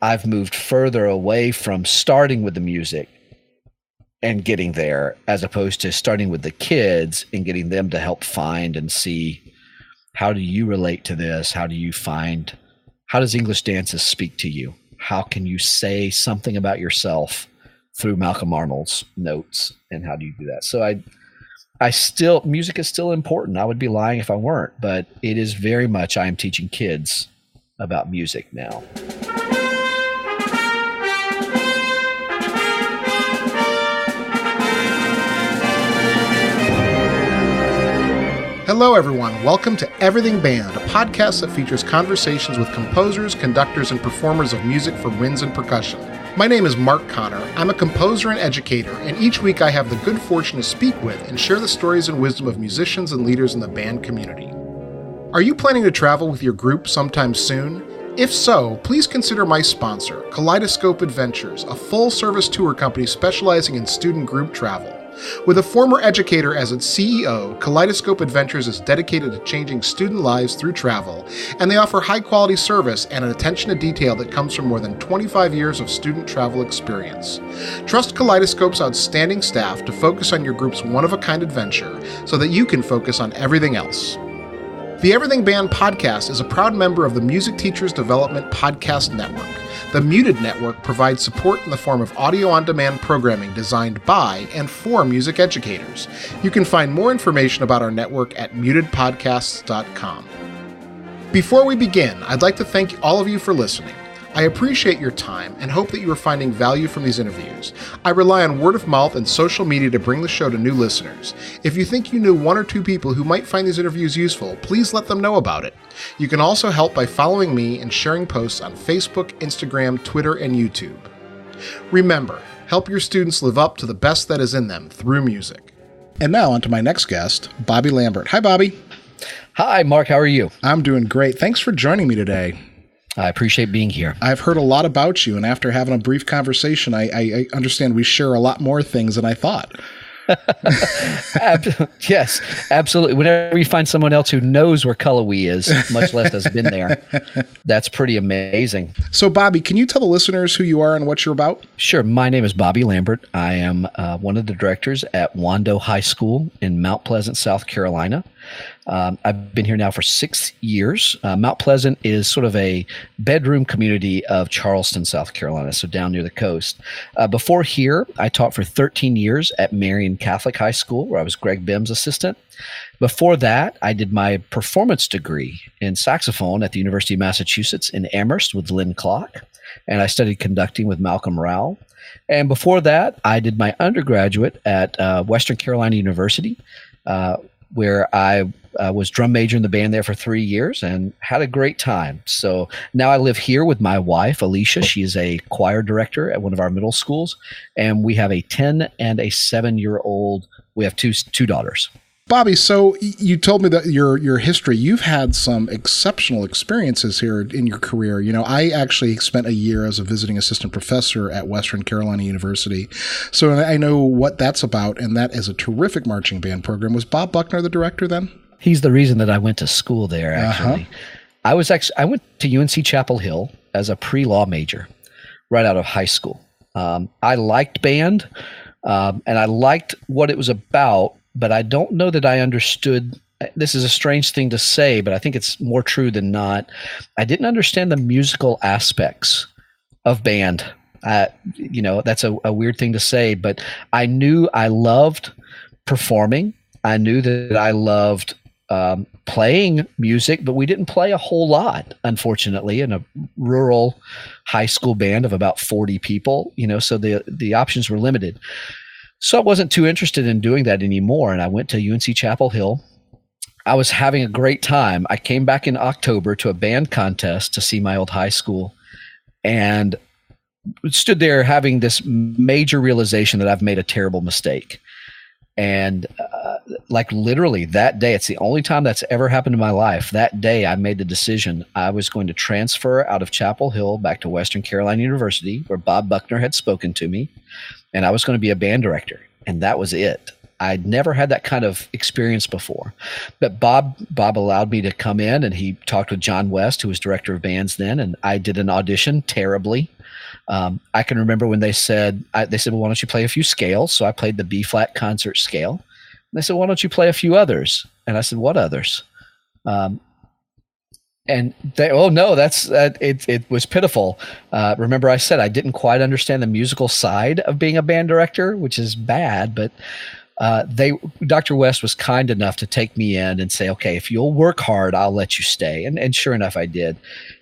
I've moved further away from starting with the music and getting there, as opposed to starting with the kids and getting them to help find and see, how do you relate to this? How does English dances speak to you? How can you say something about yourself through Malcolm Arnold's notes? And how do you do that? So music is still important. I would be lying if I weren't, but it is very much, I am teaching kids about music now. Hello, everyone. Welcome to Everything Band, a podcast that features conversations with composers, conductors, and performers of music for winds and percussion. My name is Mark Connor. I'm a composer and educator, and each week I have the good fortune to speak with and share the stories and wisdom of musicians and leaders in the band community. Are you planning to travel with your group sometime soon? If so, please consider my sponsor, Kaleidoscope Adventures, a full-service tour company specializing in student group travel. With a former educator as its CEO, Kaleidoscope Adventures is dedicated to changing student lives through travel, and they offer high-quality service and an attention to detail that comes from more than 25 years of student travel experience. Trust Kaleidoscope's outstanding staff to focus on your group's one-of-a-kind adventure so that you can focus on everything else. The Everything Band podcast is a proud member of the Music Teachers Development Podcast Network. The Muted Network provides support in the form of audio-on-demand programming designed by and for music educators. You can find more information about our network at mutedpodcasts.com. Before we begin, I'd like to thank all of you for listening. I appreciate your time and hope that you are finding value from these interviews. I rely on word of mouth and social media to bring the show to new listeners. If you think you knew one or two people who might find these interviews useful, please let them know about it. You can also help by following me and sharing posts on Facebook, Instagram, Twitter, and YouTube. Remember, help your students live up to the best that is in them through music. And now on to my next guest, Bobby Lambert. Hi, Bobby. Hi, Mark. How are you? I'm doing great. Thanks for joining me today. I appreciate being here. I've heard a lot about you, and after having a brief conversation, I understand we share a lot more things than I thought. Yes, absolutely. Whenever you find someone else who knows where Cullowhee is, much less has been there, that's pretty amazing. So, Bobby, can you tell the listeners who you are and what you're about? Sure. My name is Bobby Lambert. I am one of the directors at Wando High School in Mount Pleasant, South Carolina. I've been here now for 6 years. Mount Pleasant is sort of a bedroom community of Charleston, South Carolina, so down near the coast. Before here, I taught for 13 years at Marian Catholic High School, where I was Greg Bimm's assistant. Before that, I did my performance degree in saxophone at the University of Massachusetts in Amherst with Lynn Clark, and I studied conducting with Malcolm Rowell. And before that, I did my undergraduate at Western Carolina University, where I was drum major in the band there for 3 years and had a great time. So now I live here with my wife, Alicia. She is a choir director at one of our middle schools, and we have a 10 and a 7-year-old. We have two daughters. Bobby, so you told me that your history, you've had some exceptional experiences here in your career. You know, I actually spent a year as a visiting assistant professor at Western Carolina University. So I know what that's about, and that is a terrific marching band program. Was Bob Buckner the director then? He's the reason that I went to school there, actually. I went to UNC Chapel Hill as a pre-law major right out of high school. I liked band, and I liked what it was about, but I don't know that I understood. This is a strange thing to say, but I think it's more true than not. I didn't understand the musical aspects of band. That's a weird thing to say, but I knew I loved performing. I knew that I loved playing music, but we didn't play a whole lot, unfortunately, in a rural high school band of about 40 people, so the options were limited. So I wasn't too interested in doing that anymore, and I went to UNC Chapel Hill. I was having a great time. I came back in October to a band contest to see my old high school, and stood there having this major realization that I've made a terrible mistake. And literally that day, it's the only time that's ever happened in my life. That day I made the decision I was going to transfer out of Chapel Hill back to Western Carolina University, where Bob Buckner had spoken to me, and I was going to be a band director. And that was it. I'd never had that kind of experience before. But Bob allowed me to come in, and he talked with John West, who was director of bands then, and I did an audition terribly. I can remember when they said, well, why don't you play a few scales? So I played the B flat concert scale. And they said, why don't you play a few others? And I said, what others? And they, oh no, it was pitiful. Remember I said I didn't quite understand the musical side of being a band director, which is bad, but Dr. West was kind enough to take me in and say, okay, if you'll work hard, I'll let you stay. And sure enough, I did.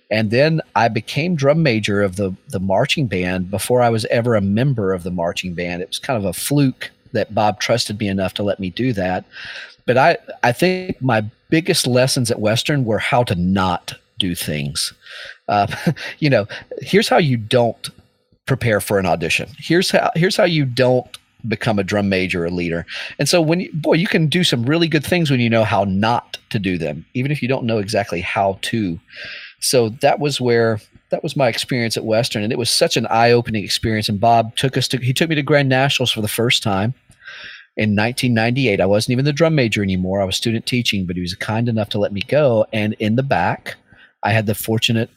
And then I became drum major of the marching band before I was ever a member of the marching band. It was kind of a fluke that Bob trusted me enough to let me do that. But I think my biggest lessons at Western were how to not do things. Here's how you don't prepare for an audition. Here's how you don't become a drum major or leader. And so you can do some really good things when you know how not to do them, even if you don't know exactly how to. So that was my experience at Western, and it was such an eye-opening experience. And Bob took me to Grand Nationals for the first time in 1998. I wasn't even the drum major anymore. I was student teaching, but he was kind enough to let me go. And in the back, I had the fortunate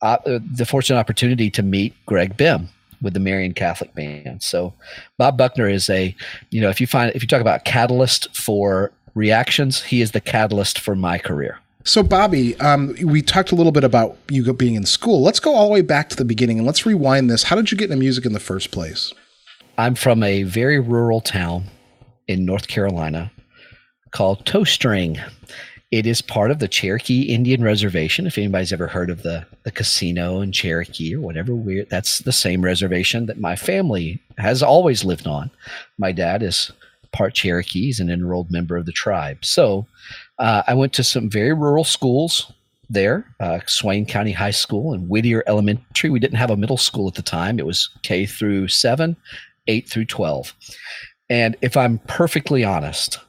opportunity to meet Greg Bimm with the Marian Catholic Band. So Bob Buckner is if you talk about catalyst for reactions, he is the catalyst for my career. So Bobby, we talked a little bit about you being in school. Let's go all the way back to the beginning and let's rewind this. How did you get into music in the first place? I'm from a very rural town in North Carolina called Toe String. It is part of the Cherokee Indian Reservation. If anybody's ever heard of the casino in Cherokee or whatever, that's the same reservation that my family has always lived on. My dad is part Cherokee. He's an enrolled member of the tribe. So I went to some very rural schools there, Swain County High School and Whittier Elementary. We didn't have a middle school at the time. It was K through 7, 8 through 12. And if I'm perfectly honest,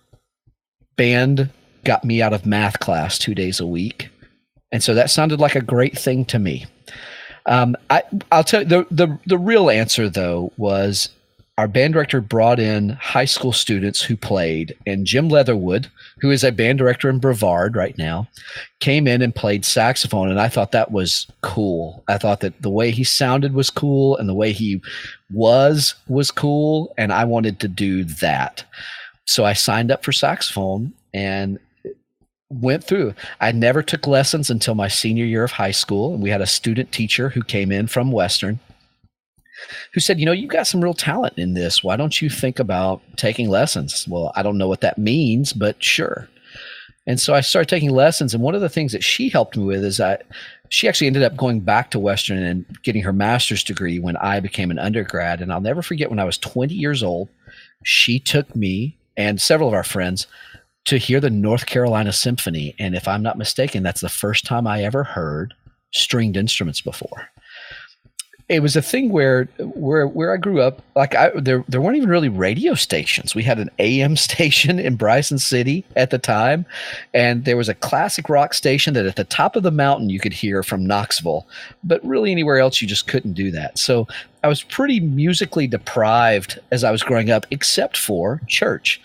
band got me out of math class 2 days a week. And so that sounded like a great thing to me. I'll tell you, the real answer, though, was our band director brought in high school students who played, and Jim Leatherwood, who is a band director in Brevard right now, came in and played saxophone, and I thought that was cool. I thought that the way he sounded was cool, and the way he was cool, and I wanted to do that. So I signed up for saxophone and went through. I never took lessons until my senior year of high school, and we had a student teacher who came in from Western who said, you've got some real talent in this. Why don't you think about taking lessons? Well, I don't know what that means, but sure. And so I started taking lessons. And one of the things that she helped me with is she actually ended up going back to Western and getting her master's degree when I became an undergrad. And I'll never forget, when I was 20 years old, she took me and several of our friends to hear the North Carolina Symphony. And if I'm not mistaken, that's the first time I ever heard stringed instruments before. It was a thing where I grew up, there weren't even really radio stations. We had an AM station in Bryson City at the time, and there was a classic rock station that at the top of the mountain you could hear from Knoxville, but really anywhere else you just couldn't do that. So I was pretty musically deprived as I was growing up, except for church.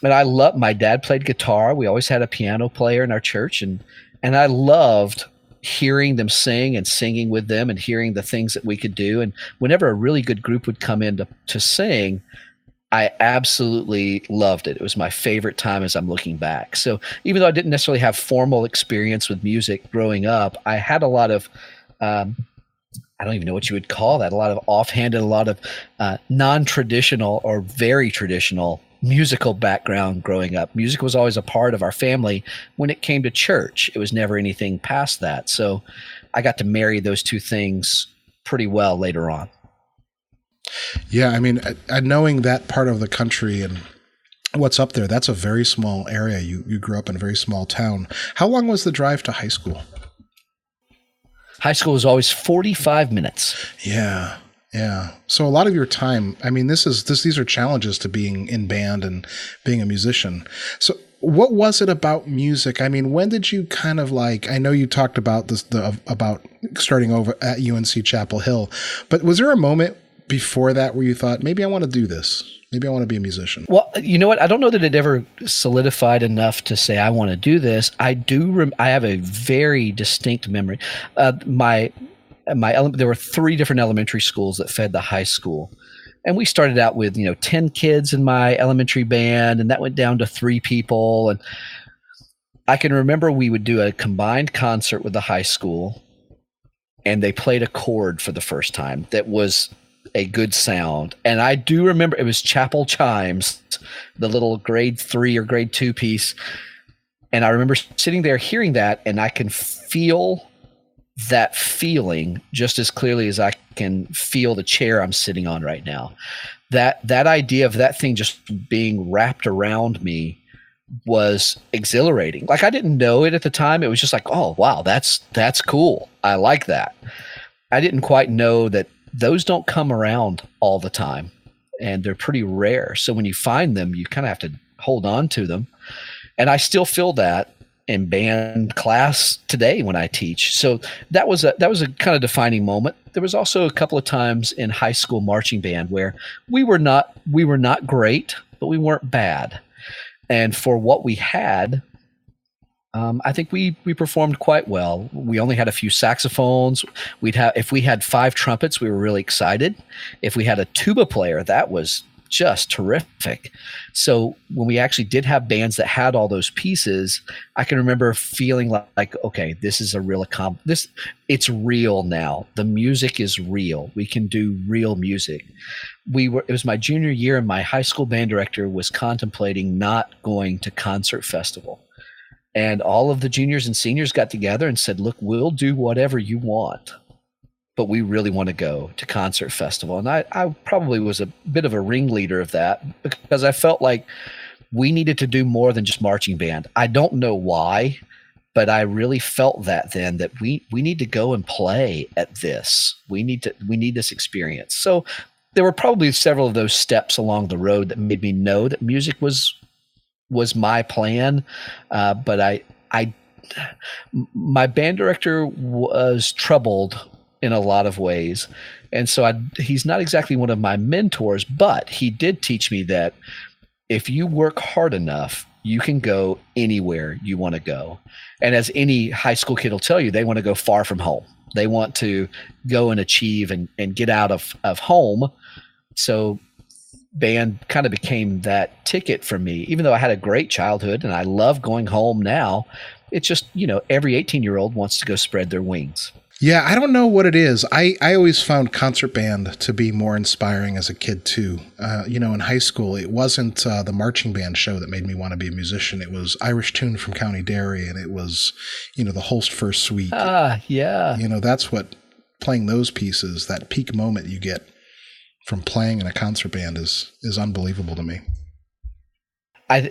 And my dad played guitar. We always had a piano player in our church, and I loved hearing them sing and singing with them and hearing the things that we could do. And whenever a really good group would come in to sing, I absolutely loved it. It was my favorite time as I'm looking back. So even though I didn't necessarily have formal experience with music growing up, I had a lot of, I don't even know what you would call that, a lot of offhanded, a lot of non-traditional or very traditional musical background growing up. Music was always a part of our family. When it came to church, it was never anything past that. So I got to marry those two things pretty well later on. Yeah, I mean, knowing that part of the country and what's up there, that's a very small area. You grew up in a very small town. How long was the drive to high school? High school was always 45 minutes. Yeah. Yeah. So a lot of your time, I mean, these are challenges to being in band and being a musician. So what was it about music? I mean, when did you kind of I know you talked about about starting over at UNC Chapel Hill, but was there a moment before that where you thought, maybe I want to do this? Maybe I want to be a musician? Well, you know what? I don't know that it ever solidified enough to say I want to do this. I have a very distinct memory. There were 3 different elementary schools that fed the high school. And we started out with, 10 kids in my elementary band, and that went down to 3 people. And I can remember we would do a combined concert with the high school, and they played a chord for the first time that was a good sound. And I do remember it was Chapel Chimes, the little grade 3 or grade 2 piece. And I remember sitting there hearing that, and I can feel that feeling just as clearly as I can feel the chair I'm sitting on right now. That idea of that thing just being wrapped around me was exhilarating. Like, I didn't know it at the time. It was just like, oh, wow, that's cool. I like that. I didn't quite know that those don't come around all the time, and they're pretty rare. So when you find them, you kind of have to hold on to them. And I still feel that in band class today when I teach. So that was a kind of defining moment. There was also a couple of times in high school marching band where we were not great, but we weren't bad. And for what we had, I think we performed quite well. We only had a few saxophones. If we had 5 trumpets, we were really excited. If we had a tuba player, that was just terrific. So when we actually did have bands that had all those pieces, I can remember feeling like okay, this is a real it's real now. The music is real. We can do real music. It was my junior year, and my high school band director was contemplating not going to concert festival. And all of the juniors and seniors got together and said, look, we'll do whatever you want, but we really want to go to concert festival. And I probably was a bit of a ringleader of that because I felt like we needed to do more than just marching band. I don't know why, but I really felt that then, that we need to go and play at this. We need this experience. So there were probably several of those steps along the road that made me know that music was my plan. But my band director was troubled in a lot of ways. And so he's not exactly one of my mentors, but he did teach me that if you work hard enough, you can go anywhere you want to go. And as any high school kid will tell you, they want to go far from home. They want to go and achieve and get out of home. So band kind of became that ticket for me, even though I had a great childhood and I love going home now. It's just, every 18-year-old wants to go spread their wings. Yeah, I don't know what it is. I always found concert band to be more inspiring as a kid too. In high school, it wasn't the marching band show that made me want to be a musician. It was Irish Tune from County Derry, and it was, the Holst First Suite. Yeah. That's what playing those pieces, that peak moment you get from playing in a concert band is unbelievable to me.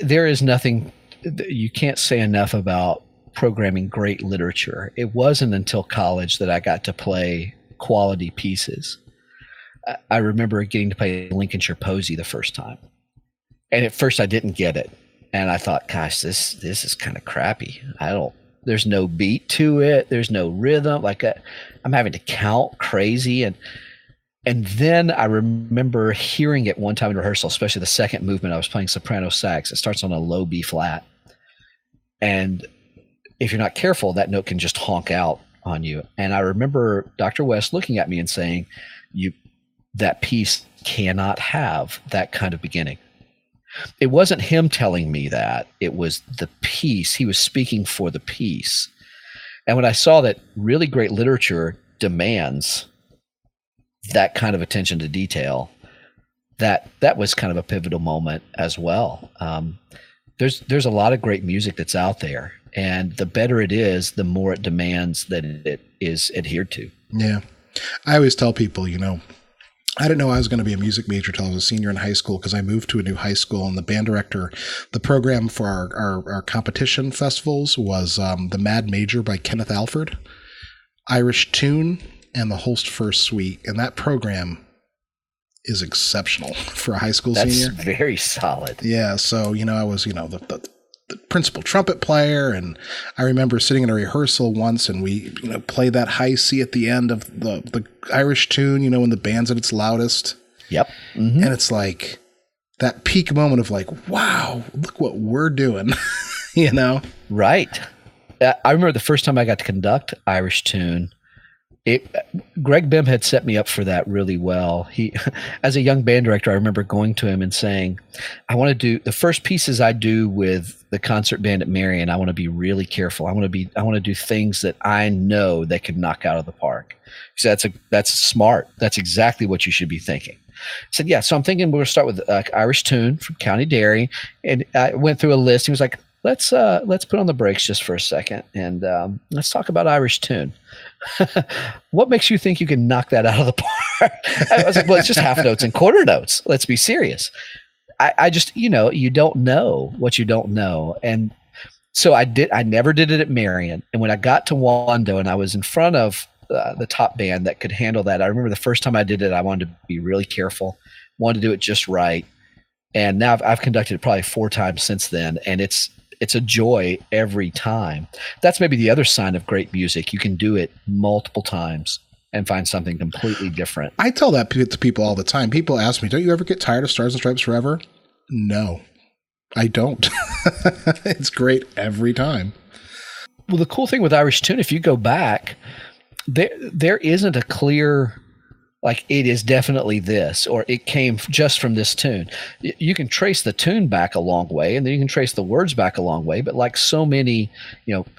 There is nothing, you can't say enough about programming great literature. It wasn't until college that I got to play quality pieces. I remember getting to play Lincolnshire Posy the first time. And at first I didn't get it. And I thought, gosh, this is kind of crappy. There's no beat to it. There's no rhythm. I'm having to count crazy. And then I remember hearing it one time in rehearsal, especially the second movement. I was playing soprano sax. It starts on a low B flat. And if you're not careful, that note can just honk out on you. And I remember Dr. West looking at me and saying, that piece cannot have that kind of beginning. It wasn't him telling me that. It was the piece. He was speaking for the piece. And when I saw that really great literature demands that kind of attention to detail, that was kind of a pivotal moment as well. There's a lot of great music that's out there, and the better it is, the more it demands that it is adhered to. Yeah. I always tell people, I didn't know I was going to be a music major till I was a senior in high school, because I moved to a new high school, and the band director, the program for our competition festivals was the Mad Major by Kenneth Alford, Irish Tune, and the Holst First Suite. And that program is exceptional for a high school senior. That's very solid. Yeah. So, I was, the principal trumpet player. And I remember sitting in a rehearsal once and we, played that high C at the end of the Irish tune, when the band's at its loudest. Yep. Mm-hmm. And it's like that peak moment of like, wow, look what we're doing, Right. I remember the first time I got to conduct Irish tune. Greg Bimm had set me up for that really well. He, as a young band director, I remember going to him and saying, I want to do the first pieces I do with the concert band at Marian. I want to be really careful. I want to do things that I know they could knock out of the park. So that's smart. That's exactly what you should be thinking. I said, yeah. So I'm thinking we're going to start with Irish tune from County Derry. And I went through a list. He was like, let's put on the brakes just for a second. And let's talk about Irish tune. What makes you think you can knock that out of the park? I was like, well, it's just half notes and quarter notes. Let's be serious. I just, you don't know what you don't know. And so I never did it at Marian. And when I got to Wando and I was in front of the top band that could handle that, I remember the first time I did it, I wanted to be really careful, wanted to do it just right. And now I've conducted it probably 4 times since then. And it's a joy every time. That's maybe the other sign of great music. You can do it multiple times and find something completely different. I tell that to people all the time. People ask me, don't you ever get tired of Stars and Stripes Forever? No, I don't. It's great every time. Well, the cool thing with Irish tune, if you go back, there isn't a clear, like it is definitely this, or it came just from this tune. You can trace the tune back a long way, and then you can trace the words back a long way. But like so many,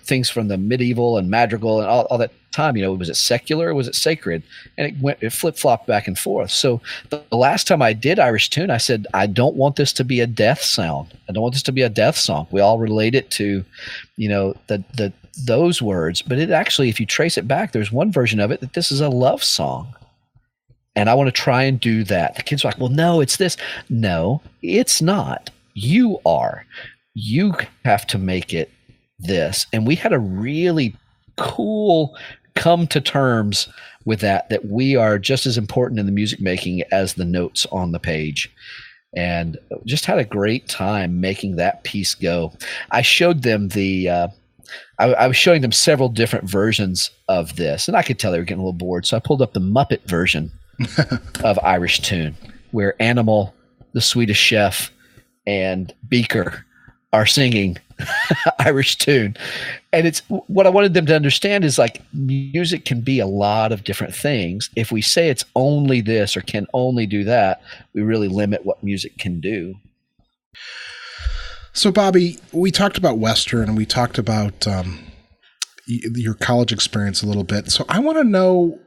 things from the medieval and madrigal and all that time, was it secular or was it sacred? And it flip-flopped back and forth. So the last time I did Irish tune, I said, I don't want this to be a death sound. I don't want this to be a death song. We all relate it to, those words. But it actually, if you trace it back, there's one version of it that this is a love song. And I want to try and do that. The kids are like, well, no, it's this. No, it's not. You are. You have to make it this. And we had a really cool come to terms with that we are just as important in the music making as the notes on the page. And just had a great time making that piece go. I showed them I was showing them several different versions of this, and I could tell they were getting a little bored. So I pulled up the Muppet version of Irish tune, where Animal, the Swedish Chef, and Beaker are singing Irish tune. And it's what I wanted them to understand is like music can be a lot of different things. If we say it's only this or can only do that, we really limit what music can do. So Bobby, we talked about Western and we talked about your college experience a little bit. So I want to know,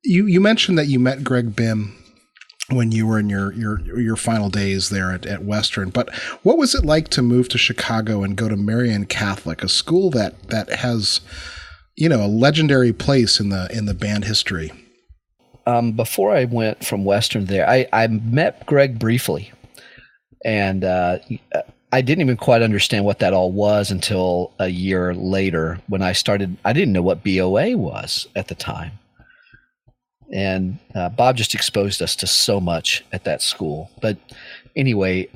you mentioned that you met Greg Bimm when you were in your final days there at Western, but what was it like to move to Chicago and go to Marian Catholic, a school that has, a legendary place in the band history? Before I went from Western there, I met Greg briefly, and I didn't even quite understand what that all was until a year later when I didn't know what BOA was at the time. And Bob just exposed us to so much at that school. But anyway,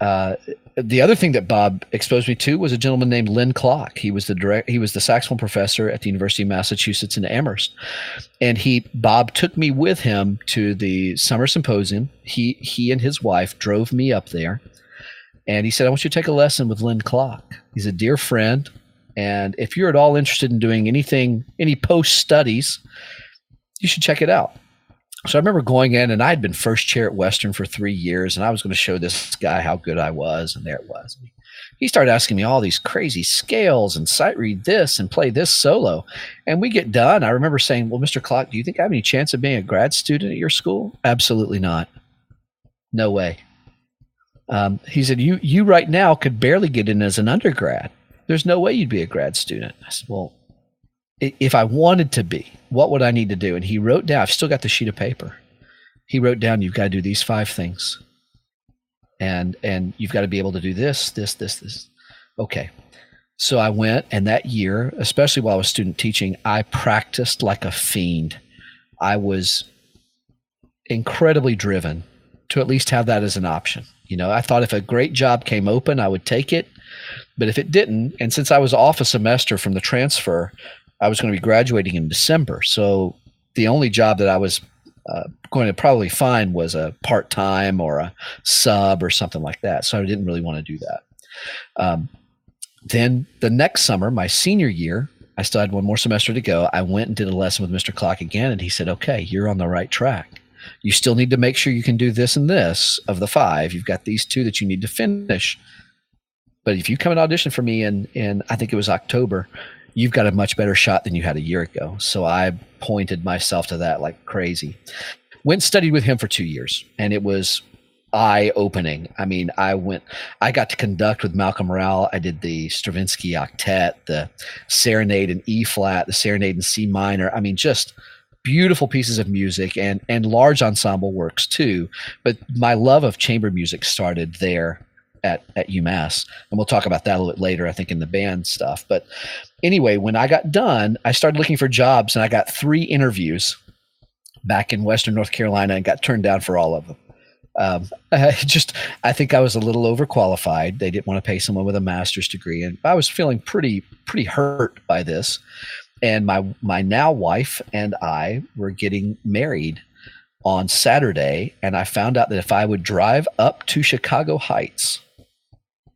the other thing that Bob exposed me to was a gentleman named Lynn Klock. He was the saxophone professor at the University of Massachusetts in Amherst. And Bob took me with him to the summer symposium. He and his wife drove me up there. And he said, I want you to take a lesson with Lynn Klock. He's a dear friend. And if you're at all interested in doing any post-studies, you should check it out. So I remember going in, and I had been first chair at Western for 3 years, and I was going to show this guy how good I was, and there it was. He started asking me all these crazy scales and sight read this and play this solo. And we get done. I remember saying, well, Mr. Klock, do you think I have any chance of being a grad student at your school? Absolutely not. No way. He said, you right now could barely get in as an undergrad. There's no way you'd be a grad student. I said, well, if I wanted to be, what would I need to do? And he wrote down, I've still got the sheet of paper. He wrote down, you've got to do these 5 things. And you've got to be able to do this. Okay. So I went, and that year, especially while I was student teaching, I practiced like a fiend. I was incredibly driven to at least have that as an option. I thought if a great job came open, I would take it. But if it didn't, and since I was off a semester from the transfer, I was going to be graduating in December. So the only job that I was going to probably find was a part-time or a sub or something like that. So I didn't really want to do that. Then the next summer, my senior year, I still had one more semester to go. I went and did a lesson with Mr. Clock again, and he said, okay, you're on the right track. You still need to make sure you can do this and this of the 5. You've got these 2 that you need to finish. But if you come and audition for me in I think it was October, you've got a much better shot than you had a year ago. So I pointed myself to that like crazy. Went and studied with him for 2 years, and it was eye-opening. I mean, I got to conduct with Malcolm Morale. I did the Stravinsky octet, the serenade in E flat, the serenade in C minor. I mean, just beautiful pieces of music and large ensemble works too. But my love of chamber music started there at UMass. And we'll talk about that a little bit later, I think, in the band stuff. But anyway, when I got done, I started looking for jobs, and I got 3 interviews back in Western North Carolina and got turned down for all of them. I think I was a little overqualified. They didn't want to pay someone with a master's degree, and I was feeling pretty hurt by this. And my now wife and I were getting married on Saturday, and I found out that if I would drive up to Chicago Heights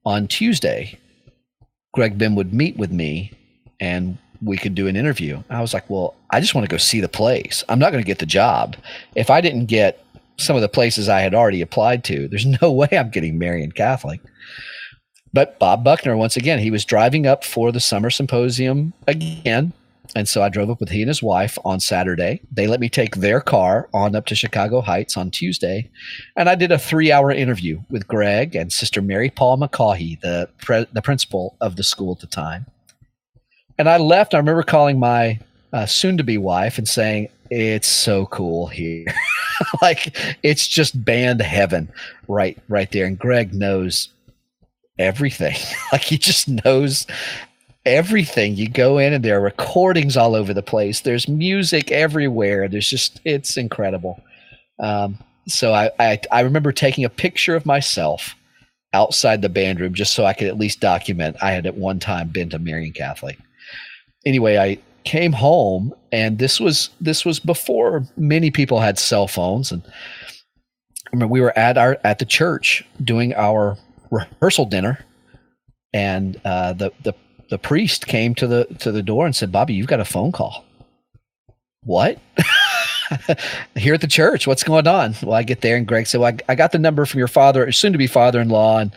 on Tuesday, Greg Bimm would meet with me and we could do an interview. I was like, well, I just want to go see the place. I'm not going to get the job. If I didn't get some of the places I had already applied to, there's no way I'm getting Marian Catholic. But Bob Buckner, once again, he was driving up for the summer symposium again. And so I drove up with he and his wife on Saturday. They let me take their car on up to Chicago Heights on Tuesday. And I did a 3-hour interview with Greg and Sister Mary Paul McCaughey, the principal of the school at the time. And I left. I remember calling my soon-to-be wife and saying, it's so cool here. Like, it's just band heaven right there. And Greg knows everything. Like, he just knows everything. You go in and there are recordings all over the place. There's music everywhere. It's incredible. So I remember taking a picture of myself outside the band room just so I could at least document I had at one time been to Marian Catholic. Anyway, I came home, and this was before many people had cell phones. And I remember we were at the church doing our rehearsal dinner, and the priest came to the door and said, Bobby, you've got a phone call. What? Here at the church, what's going on? Well, I get there, and Greg said, well, I got the number from your soon-to-be father-in-law, and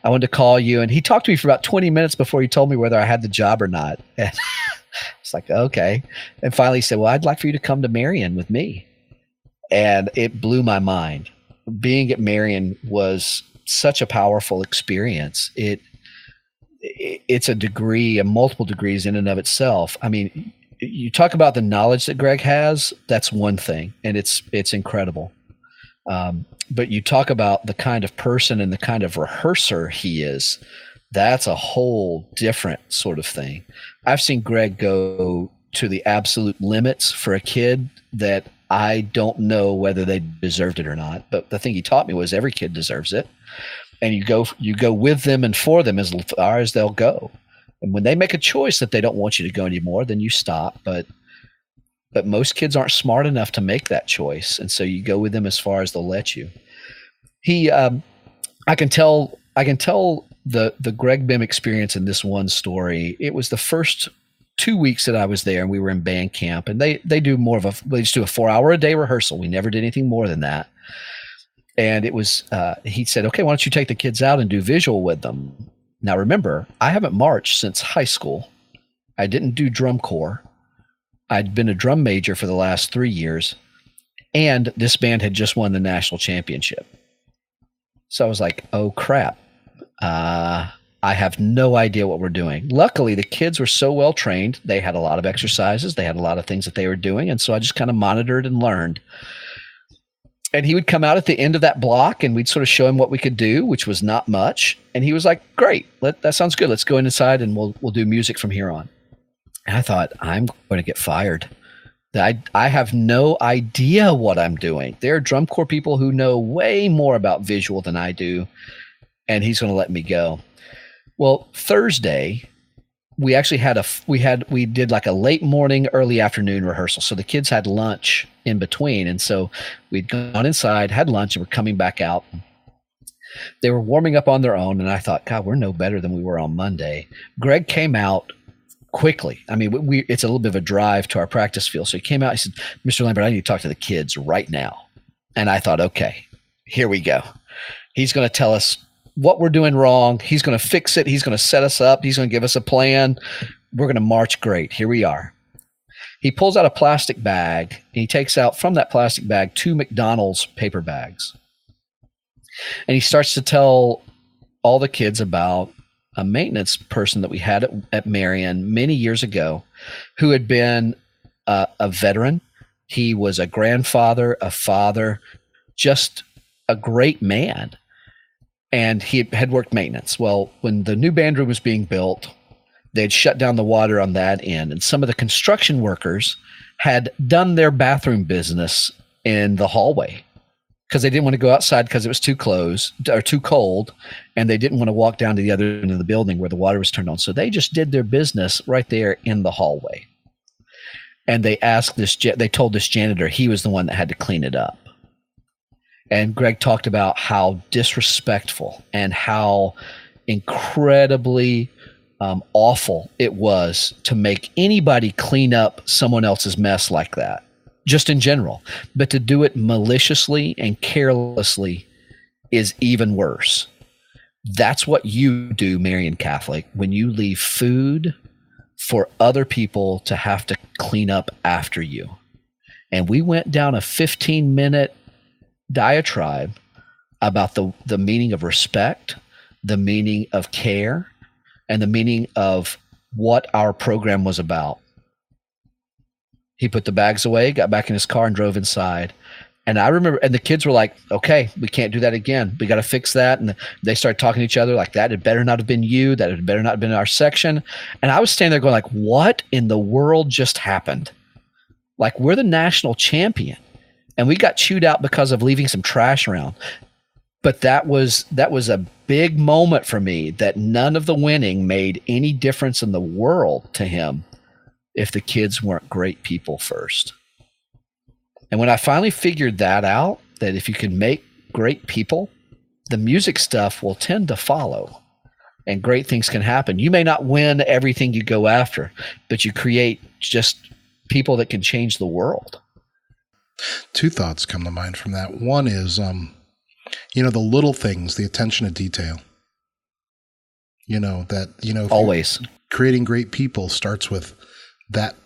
I wanted to call you. And he talked to me for about 20 minutes before he told me whether I had the job or not. And it's like, okay. And finally he said, well, I'd like for you to come to Marian with me. And it blew my mind. Being at Marian was such a powerful experience. It's a degree, and multiple degrees in and of itself. I mean, you talk about the knowledge that Greg has, that's one thing, and it's incredible. But you talk about the kind of person and the kind of rehearser he is, that's a whole different sort of thing. I've seen Greg go to the absolute limits for a kid that I don't know whether they deserved it or not. But the thing he taught me was every kid deserves it. And you go with them and for them as far as they'll go. And when they make a choice that they don't want you to go anymore, then you stop. But most kids aren't smart enough to make that choice. And so you go with them as far as they'll let you. I can tell the Greg Bimm experience in this one story. It was the first 2 weeks that I was there, and we were in band camp, and they just do a 4-hour-a-day rehearsal. We never did anything more than that. And it was, he said, okay, why don't you take the kids out and do visual with them? Now, remember, I haven't marched since high school. I didn't do drum corps. I'd been a drum major for the last 3 years, and this band had just won the national championship. So I was like, oh, crap. I have no idea what we're doing. Luckily, the kids were so well trained. They had a lot of exercises. They had a lot of things that they were doing. And so I just kind of monitored and learned. And he would come out at the end of that block, and we'd sort of show him what we could do, which was not much. And he was like, great, that sounds good. Let's go inside and we'll do music from here on. And I thought, I'm going to get fired. I have no idea what I'm doing. There are drum corps people who know way more about visual than I do, and he's going to let me go. Well, Thursday, we actually we did like a late morning, early afternoon rehearsal. So the kids had lunch in between. And so we'd gone inside, had lunch, and we're coming back out. They were warming up on their own. And I thought, God, we're no better than we were on Monday. Greg came out quickly. I mean, it's a little bit of a drive to our practice field. So he came out, he said, Mr. Lambert, I need to talk to the kids right now. And I thought, okay, here we go. He's going to tell us what we're doing wrong. He's going to fix it. He's going to set us up. He's going to give us a plan. We're going to march great. Here we are. He pulls out a plastic bag, and he takes out from that plastic bag 2 McDonald's paper bags. And he starts to tell all the kids about a maintenance person that we had at Marian many years ago who had been a veteran. He was a grandfather, a father, just a great man. And he had worked maintenance. Well, when the new band room was being built, they'd shut down the water on that end. And some of the construction workers had done their bathroom business in the hallway because they didn't want to go outside because it was too cold. And they didn't want to walk down to the other end of the building where the water was turned on. So they just did their business right there in the hallway. And they told this janitor he was the one that had to clean it up. And Greg talked about how disrespectful and how incredibly awful it was to make anybody clean up someone else's mess like that, just in general. But to do it maliciously and carelessly is even worse. That's what you do, Marian Catholic, when you leave food for other people to have to clean up after you. And we went down a 15-minute diatribe about the meaning of respect, the meaning of care, and the meaning of what our program was about. He put the bags away, got back in his car, and drove inside. And I remember, and the kids were like, okay, we can't do that again. We got to fix that. And they started talking to each other like, that had better not have been you. That had better not have been our section. And I was standing there going like, what in the world just happened? Like, we're the national champion. And we got chewed out because of leaving some trash around. But that was a big moment for me, that none of the winning made any difference in the world to him if the kids weren't great people first. And when I finally figured that out, that if you can make great people, the music stuff will tend to follow and great things can happen. You may not win everything you go after, but you create just people that can change the world. 2 thoughts come to mind from that. One is, the little things, the attention to detail. Always creating great people starts with that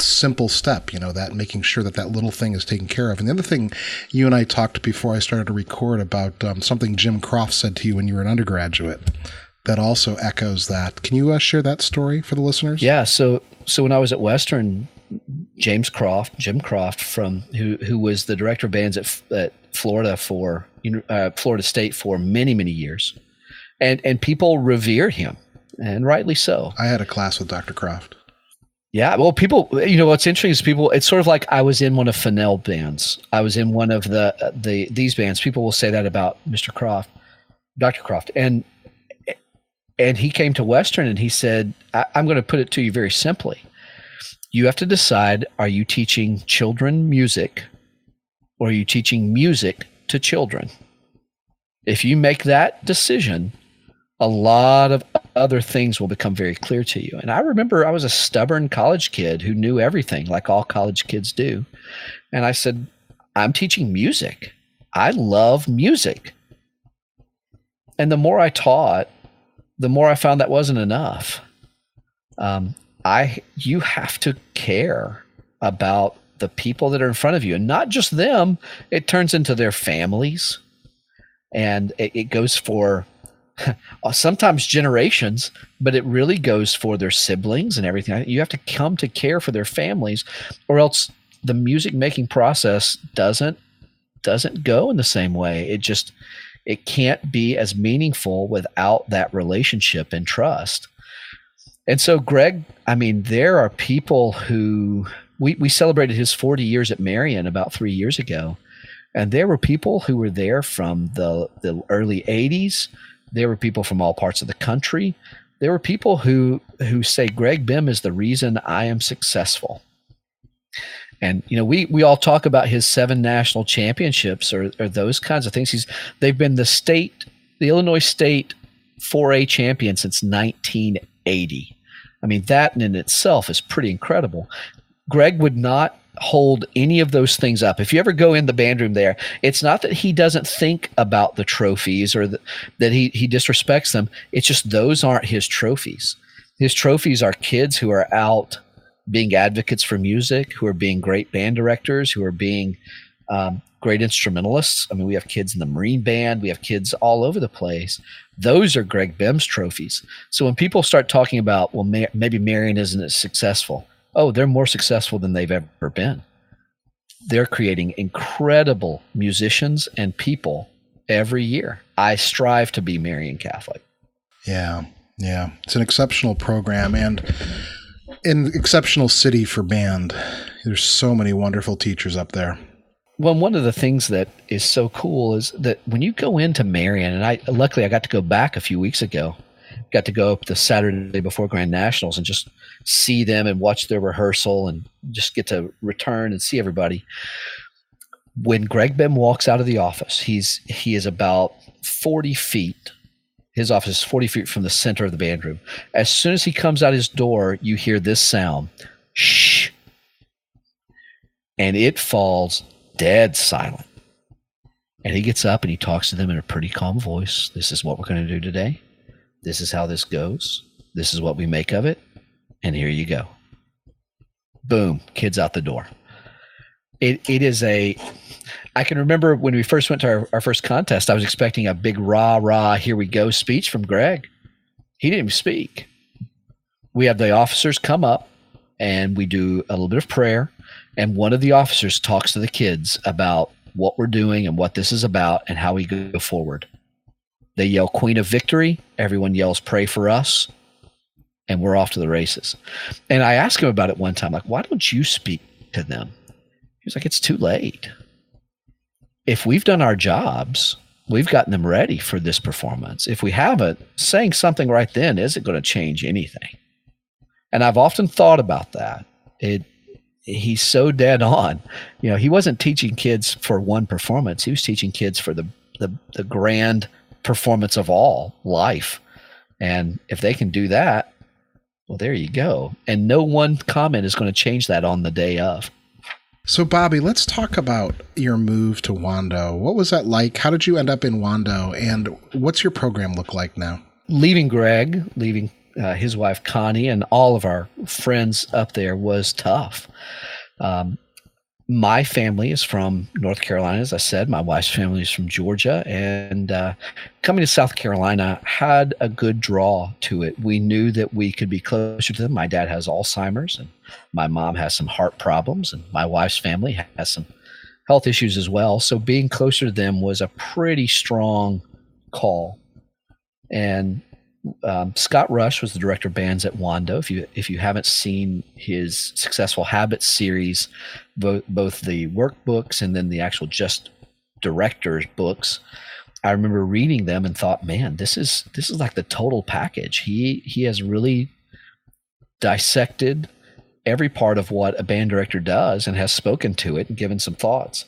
simple step, that making sure that little thing is taken care of. And the other thing, you and I talked before I started to record about something Jim Croft said to you when you were an undergraduate that also echoes that. Can you share that story for the listeners? Yeah. So when I was at Western, Jim Croft, who was the director of bands at Florida Florida State for many, many years, and people revered him, and rightly so. I had a class with Dr. Croft. Yeah, well, people, what's interesting is it's sort of like I was in one of Fennell bands. I was in one of these bands. People will say that about Mr. Croft, Dr. Croft, and he came to Western and he said, I'm going to put it to you very simply. You have to decide, are you teaching children music or are you teaching music to children? If you make that decision, a lot of other things will become very clear to you. And I remember I was a stubborn college kid who knew everything, like all college kids do. And I said, I'm teaching music. I love music. And the more I taught, the more I found that wasn't enough. You have to care about the people that are in front of you, and not just them. It turns into their families, and it goes for sometimes generations, but it really goes for their siblings and everything. You have to come to care for their families, or else the music making process doesn't go in the same way. It can't be as meaningful without that relationship and trust. And so, Greg, there are people who We celebrated his 40 years at Marian about 3 years ago. And there were people who were there from the early 80s. There were people from all parts of the country. There were people who say Greg Bimm is the reason I am successful. And, we all talk about his 7 national championships or those kinds of things. They've been the Illinois State 4A champion since 1980. I mean, that in itself is pretty incredible. Greg would not hold any of those things up. If you ever go in the band room there, it's not that he doesn't think about the trophies or that he disrespects them. It's just those aren't his trophies. His trophies are kids who are out being advocates for music, who are being great band directors, who are being great instrumentalists. I mean, we have kids in the Marine Band. We have kids all over the place. Those are Greg Bimm's trophies. So when people start talking about, well, maybe Marian isn't as successful. Oh, they're more successful than they've ever been. They're creating incredible musicians and people every year. I strive to be Marian Catholic. Yeah. It's an exceptional program and an exceptional city for band. There's so many wonderful teachers up there. Well, one of the things that is so cool is that when you go into Marian, and luckily I got to go back a few weeks ago, got to go up the Saturday before Grand Nationals and just see them and watch their rehearsal and just get to return and see everybody. When Greg Bimm walks out of the office, he is about 40 feet. His office is 40 feet from the center of the band room. As soon as he comes out his door, you hear this sound, shh, and it falls dead silent. And he gets up and he talks to them in a pretty calm voice. This is what we're going to do today. This is how this goes. This is what we make of it. And here you go. Boom, kids out the door. It is I can remember when we first went to our first contest, I was expecting a big rah, here we go speech from Greg. He didn't even speak. We have the officers come up and we do a little bit of prayer. And one of the officers talks to the kids about what we're doing and what this is about and how we go forward. They yell Queen of Victory. Everyone yells pray for us. And we're off to the races. And I asked him about it one time, like, why don't you speak to them? He was like, it's too late. If we've done our jobs, we've gotten them ready for this performance. If we haven't, saying something right then isn't going to change anything. And I've often thought about that. He's so dead on. He wasn't teaching kids for one performance. He was teaching kids for the grand performance of all life. And if they can do that, well, there you go. And no one comment is going to change that on the day of. So, Bobby, let's talk about your move to Wando. What was that like? How did you end up in Wando? And what's your program look like now? Leaving Greg, leaving his wife Connie, and all of our friends up there was tough. My family is from North Carolina, as I said. My wife's family is from Georgia. And coming to South Carolina had a good draw to it. We knew that we could be closer to them. My dad has Alzheimer's, and my mom has some heart problems, and my wife's family has some health issues as well. So being closer to them was a pretty strong call. And Scott Rush was the director of bands at Wando. If you haven't seen his Successful Habits series, both the workbooks and then the actual just director's books, I remember reading them and thought, man, this is like the total package. He has really dissected every part of what a band director does and has spoken to it and given some thoughts.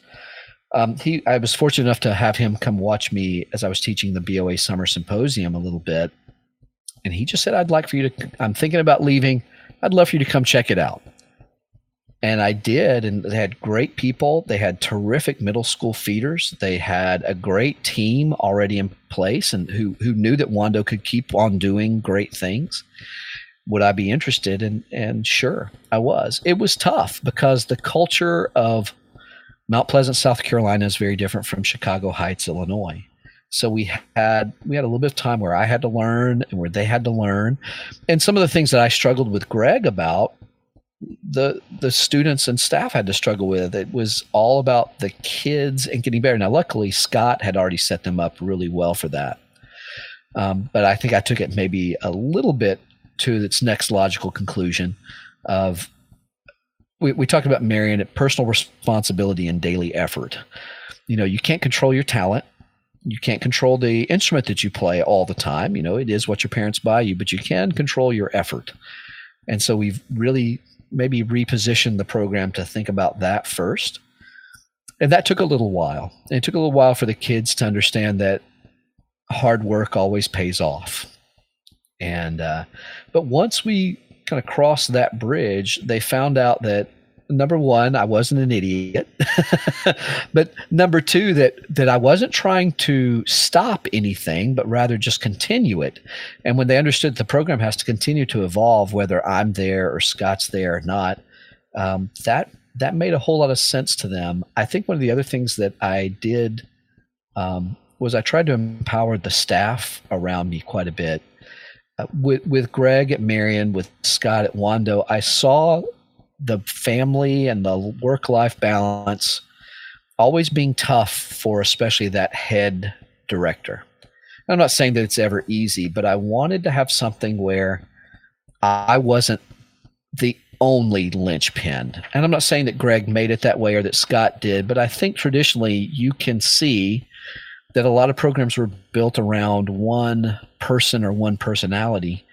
I was fortunate enough to have him come watch me as I was teaching the BOA Summer Symposium a little bit. And he just said, I'm thinking about leaving. I'd love for you to come check it out. And I did. And they had great people. They had terrific middle school feeders. They had a great team already in place and who knew that Wando could keep on doing great things. Would I be interested? And sure, I was. It was tough because the culture of Mount Pleasant, South Carolina is very different from Chicago Heights, Illinois. So we had a little bit of time where I had to learn and where they had to learn. And some of the things that I struggled with Greg about, the students and staff had to struggle with. It was all about the kids and getting better. Now, luckily, Scott had already set them up really well for that. But I think I took it maybe a little bit to its next logical conclusion of we talked about Marian, personal responsibility and daily effort. You can't control your talent. You can't control the instrument that you play all the time. It is what your parents buy you, but you can control your effort. And so we've really maybe repositioned the program to think about that first. And that took a little while. And it took a little while for the kids to understand that hard work always pays off. And but once we kind of crossed that bridge, they found out that, number one, I wasn't an idiot, but number two, that I wasn't trying to stop anything, but rather just continue it. And when they understood the program has to continue to evolve, whether I'm there or Scott's there or not, that made a whole lot of sense to them. I think one of the other things that I did was I tried to empower the staff around me quite a bit. With Greg at Marian, with Scott at Wando, I saw the family and the work-life balance always being tough for especially that head director. I'm not saying that it's ever easy, but I wanted to have something where I wasn't the only linchpin. And I'm not saying that Greg made it that way or that Scott did, but I think traditionally you can see that a lot of programs were built around one person or one personality.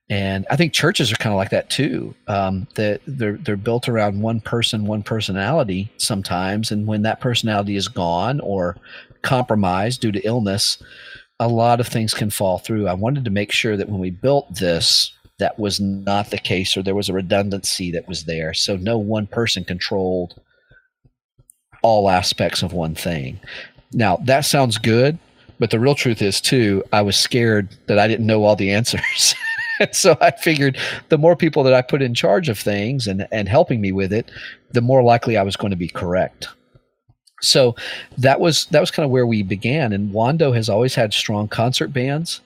And I think churches are kind of like that too. That they're built around one person, one personality sometimes. And when that personality is gone or compromised due to illness, a lot of things can fall through. I wanted to make sure that when we built this, that was not the case, or there was a redundancy that was there. So no one person controlled all aspects of one thing. Now, that sounds good, but the real truth is, too, I was scared that I didn't know all the answers. So I figured the more people that I put in charge of things and helping me with it, the more likely I was going to be correct. So that was kind of where we began. And Wando has always had strong concert bands.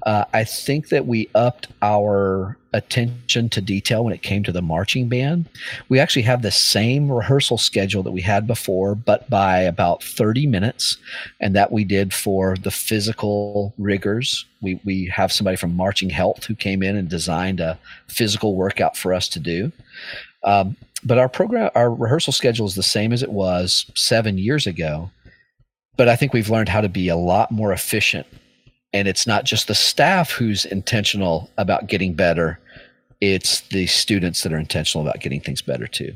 I think that we upped our attention to detail when it came to the marching band. We actually have the same rehearsal schedule that we had before, but by about 30 minutes. And that we did for the physical rigors. We have somebody from Marching Health who came in and designed a physical workout for us to do. But our rehearsal schedule is the same as it was 7 years ago. But I think we've learned how to be a lot more efficient. And it's not just the staff who's intentional about getting better. It's the students that are intentional about getting things better too.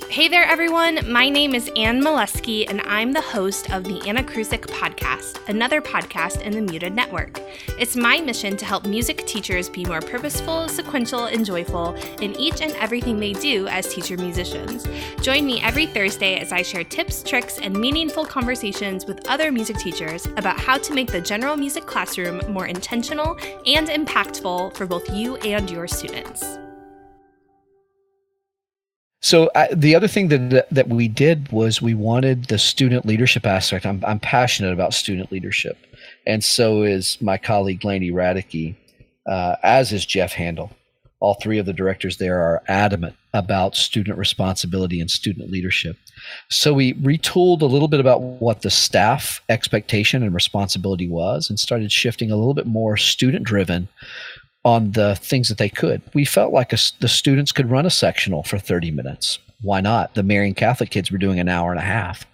Hey there, everyone. My name is Ann Molesky, and I'm the host of the Anna Krusik Podcast, another podcast in the Muted Network. It's my mission to help music teachers be more purposeful, sequential, and joyful in each and everything they do as teacher musicians. Join me every Thursday as I share tips, tricks, and meaningful conversations with other music teachers about how to make the general music classroom more intentional and impactful for both you and your students. So the other thing that we did was we wanted the student leadership aspect. I'm passionate about student leadership, and so is my colleague Lainey Radicke, as is Jeff Handel. All three of the directors there are adamant about student responsibility and student leadership. So we retooled a little bit about what the staff expectation and responsibility was and started shifting a little bit more student-driven on the things that they could. We felt like the students could run a sectional for 30 minutes. Why not? The Marian Catholic kids were doing an hour and a half.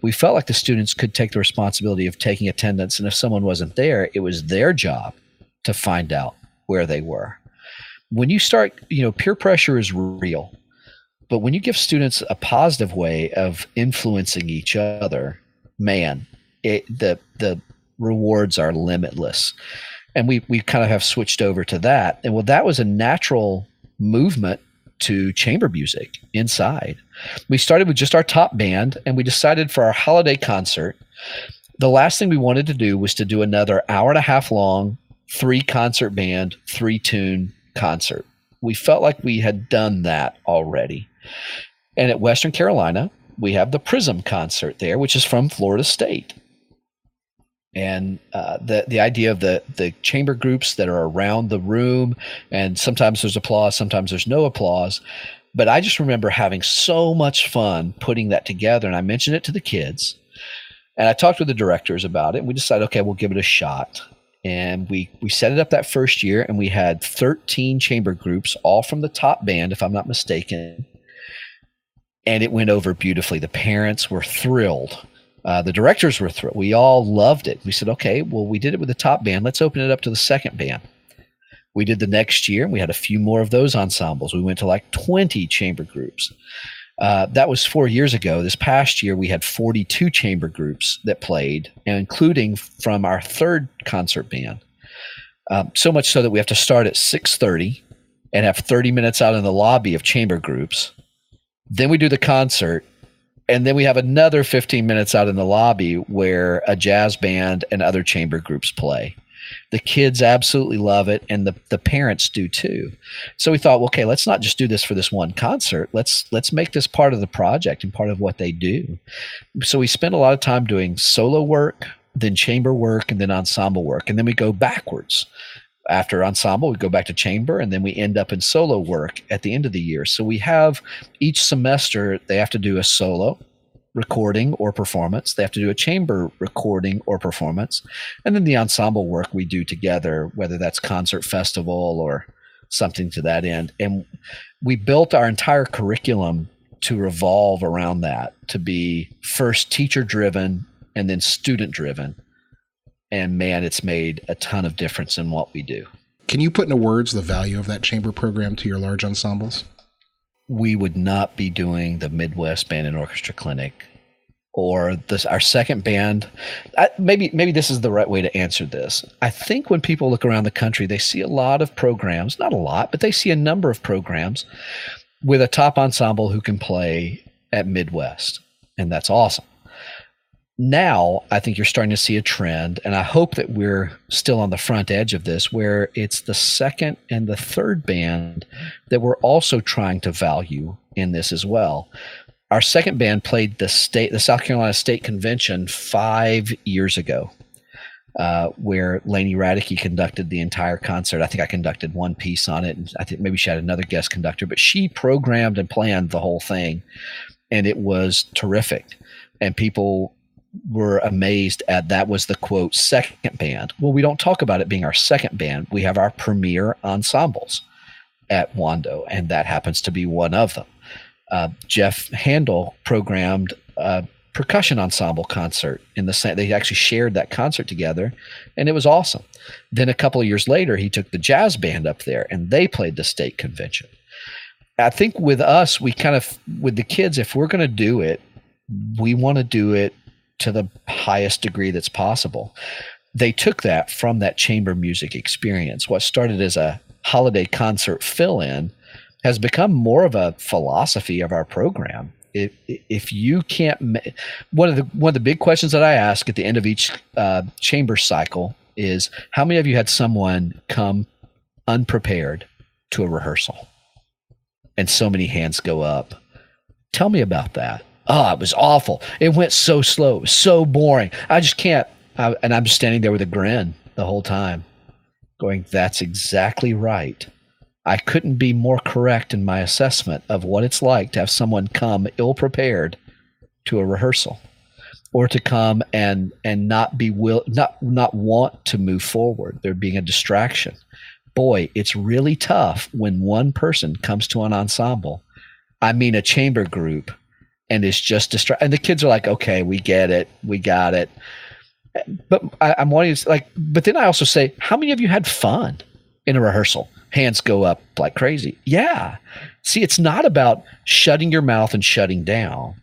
We felt like the students could take the responsibility of taking attendance, and if someone wasn't there, it was their job to find out where they were. When you start, peer pressure is real, but when you give students a positive way of influencing each other, man, the rewards are limitless. And we kind of have switched over to that. And that was a natural movement to chamber music inside. We started with just our top band, and we decided for our holiday concert, the last thing we wanted to do was to do another hour and a half long, 3-concert band, 3-tune concert. We felt like we had done that already. And at Western Carolina, we have the Prism concert there, which is from Florida State. And the idea of the chamber groups that are around the room, and sometimes there's applause, sometimes there's no applause. But I just remember having so much fun putting that together. And I mentioned it to the kids, and I talked with the directors about it. And we decided, okay, we'll give it a shot. And we set it up that first year, and we had 13 chamber groups, all from the top band, if I'm not mistaken. And it went over beautifully. The parents were thrilled. The directors were thrilled. We all loved it. We said, okay, well, we did it with the top band. Let's open it up to the second band. We did the next year, and we had a few more of those ensembles. We went to like 20 chamber groups. That was 4 years ago. This past year, we had 42 chamber groups that played, and including from our third concert band. So much so that we have to start at 6:30 and have 30 minutes out in the lobby of chamber groups. Then we do the concert, and then we have another 15 minutes out in the lobby where a jazz band and other chamber groups play. The kids absolutely love it, and the parents do too. So we thought, well, okay, let's not just do this for this one concert. Let's make this part of the project and part of what they do. So we spend a lot of time doing solo work, then chamber work, and then ensemble work. And then we go backwards. After ensemble, we go back to chamber, and then we end up in solo work at the end of the year. So we have each semester, they have to do a solo recording or performance. They have to do a chamber recording or performance. And then the ensemble work we do together, whether that's concert festival or something to that end. And we built our entire curriculum to revolve around that, to be first teacher driven and then student driven. And man, it's made a ton of difference in what we do. Can you put into words the value of that chamber program to your large ensembles? We would not be doing the Midwest Band and Orchestra Clinic or our second band. Maybe this is the right way to answer this. I think when people look around the country, they see a lot of programs, not a lot, but they see a number of programs with a top ensemble who can play at Midwest. And that's awesome. Now, I think you're starting to see a trend, and I hope that we're still on the front edge of this, where it's the second and the third band that we're also trying to value in this as well. Our second band played the South Carolina State Convention 5 years ago, where Lainey Radicke conducted the entire concert. I think I conducted one piece on it, and I think maybe she had another guest conductor, but she programmed and planned the whole thing, and it was terrific. And people were amazed at that was the quote second band. Well, we don't talk about it being our second band. We have our premier ensembles at Wando, and that happens to be one of them. Jeff Handel programmed a percussion ensemble concert in the same. They actually shared that concert together, and it was awesome. Then a couple of years later, he took the jazz band up there, and they played the state convention. I think with us, we kind of, with the kids, if we're going to do it, we want to do it to the highest degree that's possible. They took that from that chamber music experience. What started as a holiday concert fill-in has become more of a philosophy of our program. If you can't, one of the big questions that I ask at the end of each chamber cycle is, how many of you had someone come unprepared to a rehearsal? And so many hands go up. Tell me about that. Oh, it was awful. It went so slow. It was so boring. I just can't. And I'm just standing there with a grin the whole time going, that's exactly right. I couldn't be more correct in my assessment of what it's like to have someone come ill-prepared to a rehearsal, or to come and not want to move forward. There being a distraction. Boy, it's really tough when one person comes to an ensemble, I mean a chamber group, and it's just distracted. And the kids are like, okay, we get it. We got it. But I'm wanting to but then I also say, how many of you had fun in a rehearsal? Hands go up like crazy. Yeah. See, it's not about shutting your mouth and shutting down.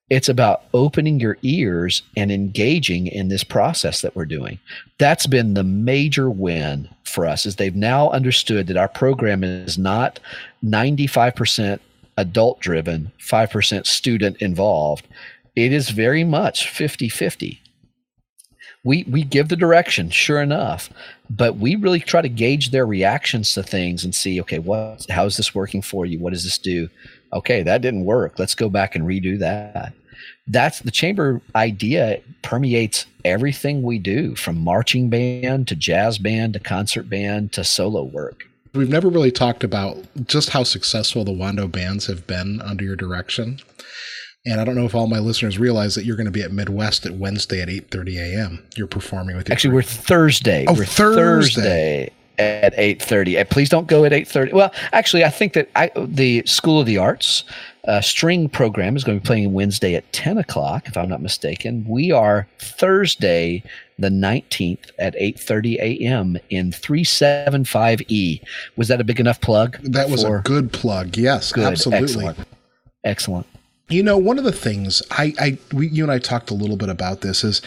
It's about opening your ears and engaging in this process that we're doing. That's been the major win for us, is they've now understood that our program is not 95% adult driven, 5% student involved. It is very much 50-50. We give the direction, sure enough, but we really try to gauge their reactions to things and see, okay, how is this working for you? What does this do? Okay, that didn't work. Let's go back and redo that. That's the chamber idea. Permeates everything we do, from marching band to jazz band to concert band to solo work. We've never really talked about just how successful the Wando bands have been under your direction. And I don't know if all my listeners realize that you're going to be at Midwest at Wednesday at 8:30 a.m. You're performing with your Actually, we're Thursday. Oh, we're Thursday at 8:30. Please don't go at 8:30. Well, actually, I think that the School of the Arts string program is going to be playing Wednesday at 10 o'clock, if I'm not mistaken. We are Thursday, the 19th at 8:30 a.m. in 375E. Was that a big enough plug? That was a good plug. Yes, good, absolutely. Excellent. You know, one of the things you and I talked a little bit about this is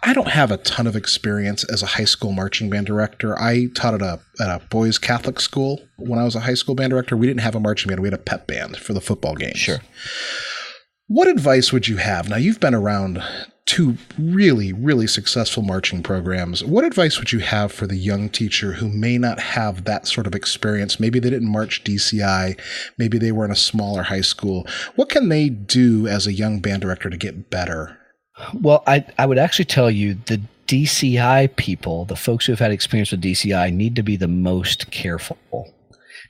I don't have a ton of experience as a high school marching band director. I taught at a boys Catholic school when I was a high school band director. We didn't have a marching band. We had a pep band for the football games. Sure. What advice would you have? Now, you've been around two really, really successful marching programs. What advice would you have for the young teacher who may not have that sort of experience? Maybe they didn't march DCI. Maybe they were in a smaller high school. What can they do as a young band director to get better? Well, I would actually tell you the DCI people, the folks who have had experience with DCI, need to be the most careful.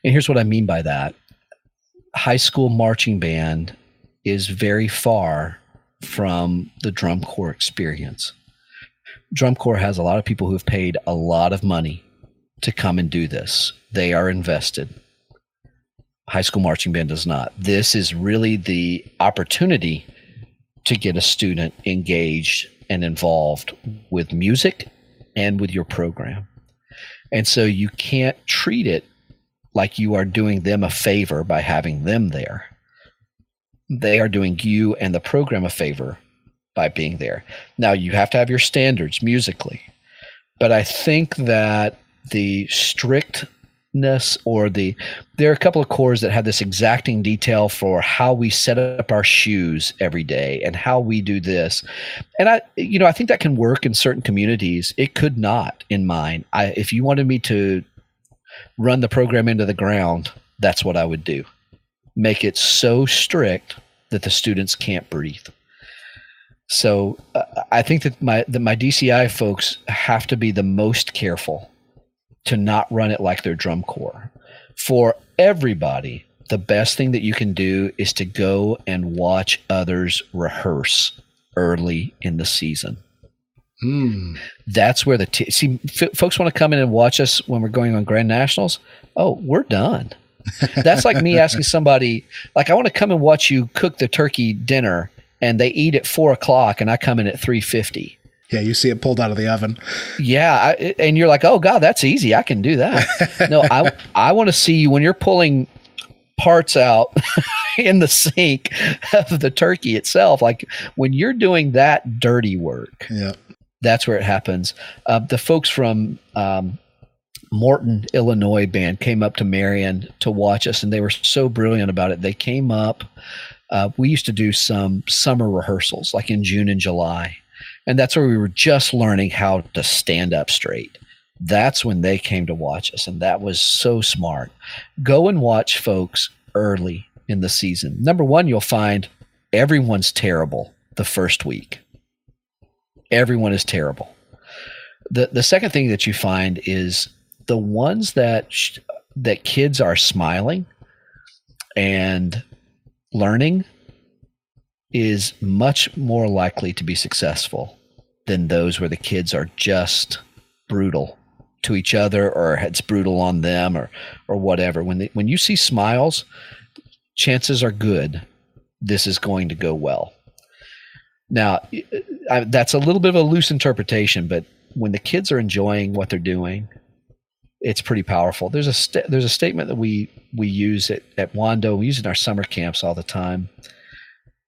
And here's what I mean by that. High school marching band is very far from the drum corps experience. Drum corps has a lot of people who have paid a lot of money to come and do this. They are invested. High school marching band does not. This is really the opportunity to get a student engaged and involved with music and with your program. And so you can't treat it like you are doing them a favor by having them there. They are doing you and the program a favor by being there. Now, you have to have your standards musically, but I think that the strictness or there are a couple of corps that have this exacting detail for how we set up our shoes every day and how we do this. And I think that can work in certain communities. It could not in mine. If you wanted me to run the program into the ground, that's what I would do. Make it so strict that the students can't breathe. So I think that my DCI folks have to be the most careful to not run it like their drum corps. For everybody, the best thing that you can do is to go and watch others rehearse early in the season. That's where folks want to come in and watch us when we're going on Grand Nationals. Oh, we're done. That's like me asking somebody, like, I want to come and watch you cook the turkey dinner, and they eat at 4:00 and I come in at 3:50. Yeah, you see it pulled out of the oven. Yeah, and you're like, oh God, that's easy. I can do that. No, I want to see you when you're pulling parts out in the sink of the turkey itself. Like when you're doing that dirty work, that's where it happens. The folks from Morton, Illinois band came up to Marian to watch us, and they were so brilliant about it. They came up. We used to do some summer rehearsals like in June and July, and that's where we were just learning how to stand up straight. That's when they came to watch us, and that was so smart. Go and watch folks early in the season. Number one, you'll find everyone's terrible the first week. Everyone is terrible. The second thing that you find is the ones that kids are smiling and learning is much more likely to be successful than those where the kids are just brutal to each other, or it's brutal on them, or whatever. When you see smiles, chances are good this is going to go well. Now, that's a little bit of a loose interpretation, but when the kids are enjoying what they're doing, it's pretty powerful. There's a statement that we use at Wando. We use it in our summer camps all the time.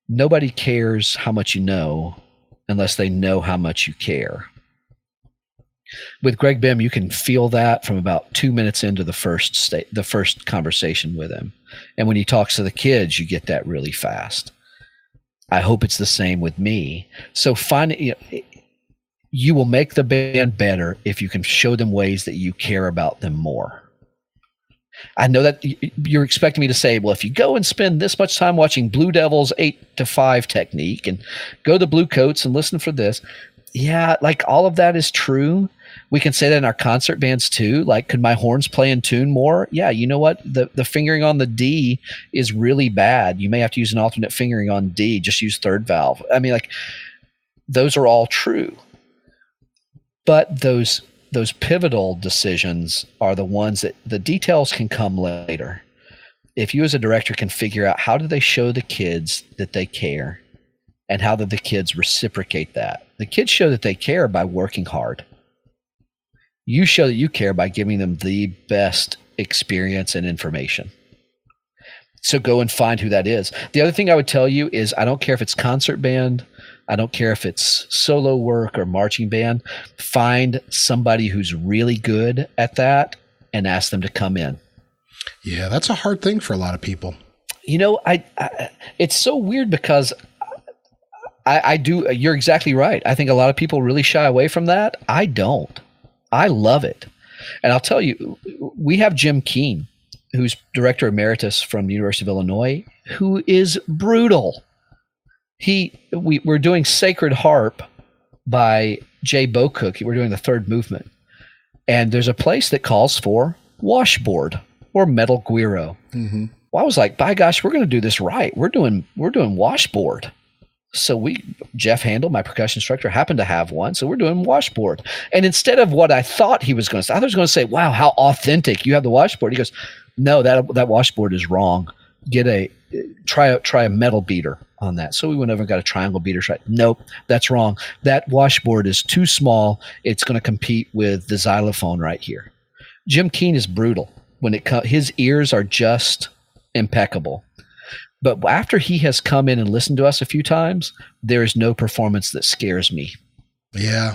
Nobody cares how much you know unless they know how much you care. With Greg Bimm, you can feel that from about 2 minutes into the first conversation with him. And when he talks to the kids, you get that really fast. I hope it's the same with me. So you will make the band better if you can show them ways that you care about them more. I know that you're expecting me to say, well, if you go and spend this much time watching Blue Devils 8 to 5 technique and go to Blue Coats and listen for this. Yeah, like all of that is true. We can say that in our concert bands too. Like, could my horns play in tune more? Yeah, you know what? The fingering on the D is really bad. You may have to use an alternate fingering on D. Just use third valve. I mean, like, those are all true. But those pivotal decisions are the ones that the details can come later. If you as a director can figure out how do they show the kids that they care, and how do the kids reciprocate that? The kids show that they care by working hard. You show that you care by giving them the best experience and information. So go and find who that is. The other thing I would tell you is, I don't care if it's concert band, I don't care if it's solo work or marching band, find somebody who's really good at that and ask them to come in. Yeah, that's a hard thing for a lot of people. You know, I it's so weird because I do, you're exactly right. I think a lot of people really shy away from that. I don't. I love it. And I'll tell you, we have Jim Keene, who's director emeritus from the University of Illinois, who is brutal. We're doing Sacred Harp by Jay Bocook. We're doing the third movement. And there's a place that calls for washboard or metal guiro. Mm-hmm. Well, I was like, by gosh, we're going to do this right. We're doing washboard. So Jeff Handel, my percussion instructor, happened to have one. So we're doing washboard. And instead of what I thought he was going to say, I thought he was going to say, wow, how authentic, you have the washboard. He goes, no, that washboard is wrong. Try a metal beater on that. So we went over and got a triangle beater. Nope, that's wrong. That washboard is too small. It's going to compete with the xylophone right here. Jim Keene is brutal. His ears are just impeccable. But after he has come in and listened to us a few times, there is no performance that scares me. Yeah.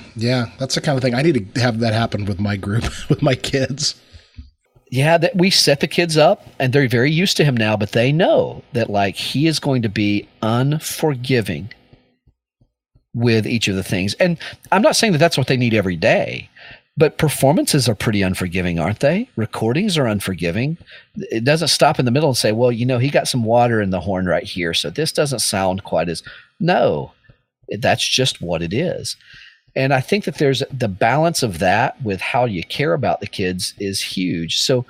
That's the kind of thing. I need to have that happen with my group, with my kids. Yeah, that we set the kids up, and they're very used to him now, but they know that, like, he is going to be unforgiving with each of the things. And I'm not saying that that's what they need every day, but performances are pretty unforgiving, aren't they? Recordings are unforgiving. It doesn't stop in the middle and say, well, you know, he got some water in the horn right here, so this doesn't sound quite as... No, that's just what it is. And I think that there's the balance of that with how you care about the kids is huge. So,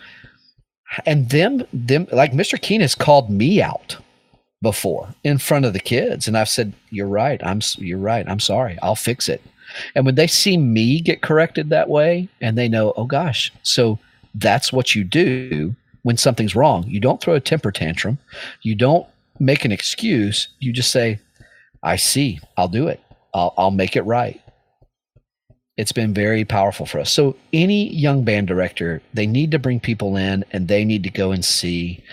and them like Mr. Keene has called me out before in front of the kids. And I've said, you're right. I'm sorry. I'll fix it. And when they see me get corrected that way and they know, oh gosh, so that's what you do when something's wrong. You don't throw a temper tantrum. You don't make an excuse. You just say, I see, I'll do it. I'll make it right. It's been very powerful for us. So any young band director, they need to bring people in and they need to go and see.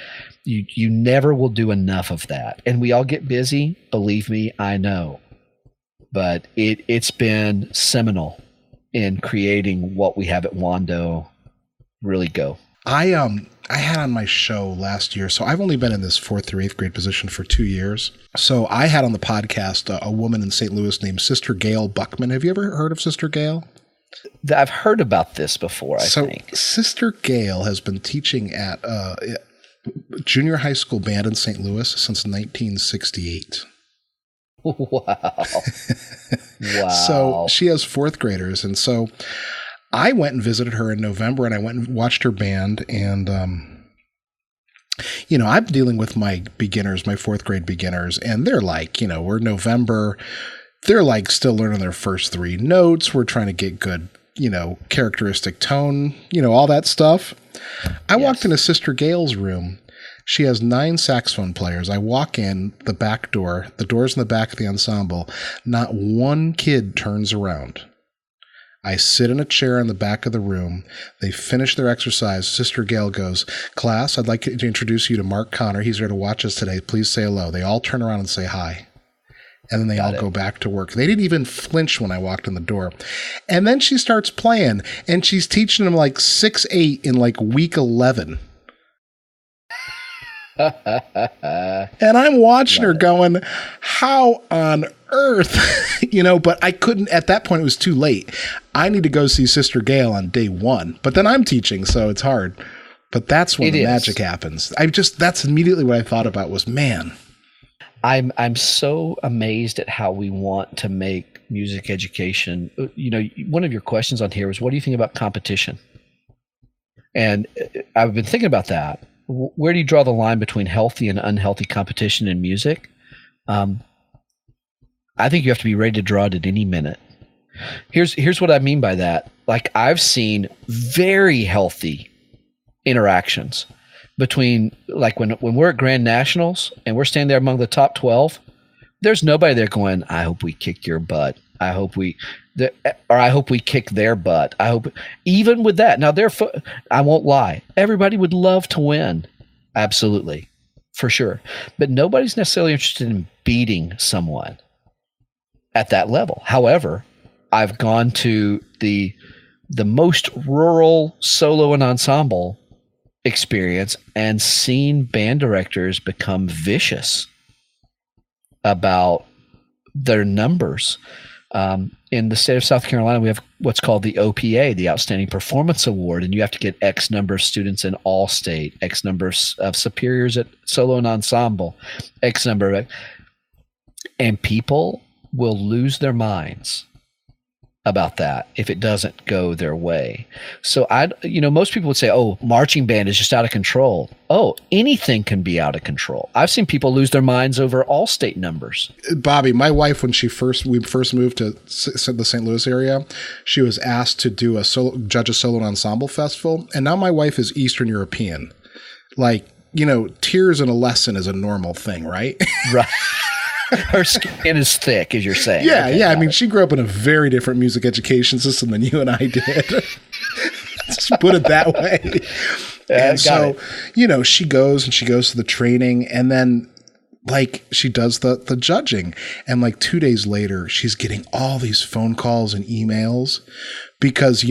You never will do enough of that. And we all get busy. Believe me, I know. But it's been seminal in creating what we have at Wando really go. I had on my show last year, so I've only been in this 4th through 8th grade position for 2 years. So I had on the podcast a woman in St. Louis named Sister Gail Buckman. Have you ever heard of Sister Gail? I've heard about this before, I think. Sister Gail has been teaching at junior high school band in St. Louis since 1968. Wow. So she has 4th graders. And so I went and visited her in November and I went and watched her band. And, I'm dealing with my beginners, my 4th grade beginners, and they're like, we're November. They're like still learning their first 3 notes. We're trying to get good, characteristic tone, all that stuff. I walked into Sister Gail's room. She has 9 saxophone players. I walk in the back door, the door's in the back of the ensemble. Not one kid turns around. I sit in a chair in the back of the room. They finish their exercise. Sister Gail goes, class, I'd like to introduce you to Mark Connor. He's here to watch us today. Please say hello. They all turn around and say hi. And then they all go back to work. They didn't even flinch when I walked in the door. And then she starts playing, and she's teaching them like 6/8 in like week 11. And I'm watching her going, how on earth, but I couldn't, at that point, it was too late. I need to go see Sister Gail on day 1, but then I'm teaching, so it's hard. But that's when the magic happens. That's immediately what I thought about was, man. I'm so amazed at how we want to make music education, one of your questions on here was, what do you think about competition? And I've been thinking about that. Where do you draw the line between healthy and unhealthy competition in music? I think you have to be ready to draw it at any minute. Here's what I mean by that. Like, I've seen very healthy interactions between, like, when we're at Grand Nationals and we're standing there among the top 12, there's nobody there going, I hope we kick your butt. I hope we kick their butt. I hope, even with that. Now, I won't lie. Everybody would love to win. Absolutely. For sure. But nobody's necessarily interested in beating someone at that level. However, I've gone to the most rural solo and ensemble experience and seen band directors become vicious about their numbers. In the state of South Carolina, we have what's called the OPA, the Outstanding Performance Award, and you have to get X number of students in all state, X number of superiors at solo and ensemble, X number of, and people will lose their minds about that if it doesn't go their way. So most people would say, oh, marching band is just out of control. Oh, anything can be out of control. I've seen people lose their minds over all state numbers. Bobby, my wife, when we first moved to the St. Louis area, she was asked to do judge a solo and ensemble festival. And now my wife is Eastern European. Like, tears in a lesson is a normal thing, right? Right. Her skin is thick, as you're saying. Yeah, okay, yeah. I mean, she grew up in a very different music education system than you and I did. Let's put it that way. And so, she goes to the training, and then, like, she does the judging. And, like, 2 days later, she's getting all these phone calls and emails because,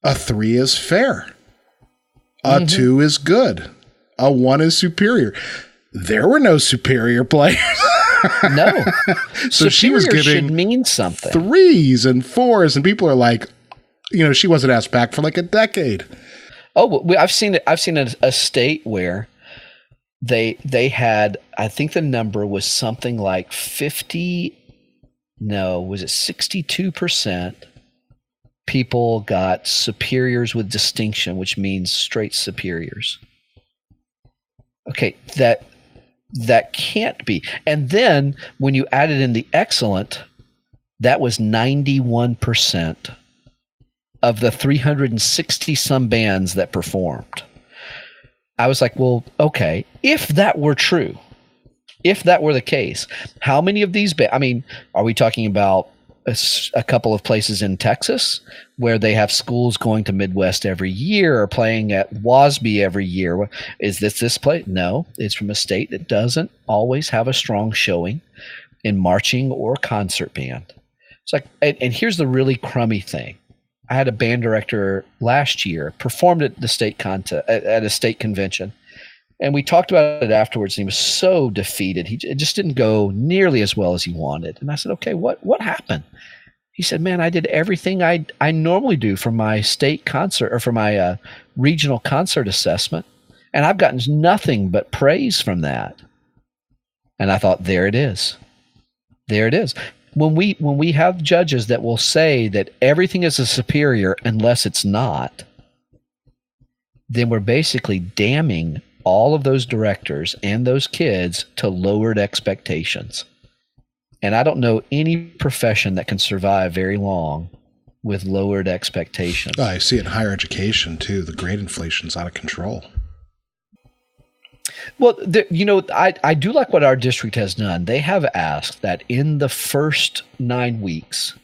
a 3 is fair. A 2 is good. A 1 is superior. There were no superior players. No. So she was getting should mean something. 3s and 4s, and people are like, she wasn't asked back for like a decade. Oh, I've seen a state where they had, I think the number was something like 62% people got superiors with distinction, which means straight superiors. Okay, that can't be. And then when you added in the excellent, that was 91% of the 360 some bands that performed. I was like, well, okay, if that were true, if that were the case, how many of these are we talking about a couple of places in Texas where they have schools going to Midwest every year or playing at WASB every year? Is this place? No, it's from a state that doesn't always have a strong showing in marching or concert band. It's like, and here's the really crummy thing. I had a band director last year performed at the at a state convention, and we talked about it afterwards. And he was so defeated. It just didn't go nearly as well as he wanted. And I said, okay, what happened? He said, man, I did everything I normally do for my state concert or for my regional concert assessment, and I've gotten nothing but praise from that. And I thought, there it is. There it is. When we have judges that will say that everything is a superior unless it's not, then we're basically damning all of those directors and those kids to lowered expectations. And I don't know any profession that can survive very long with lowered expectations. I see it in higher education too. The grade inflation's out of control. Well, I do like what our district has done. They have asked that in the first 9 weeks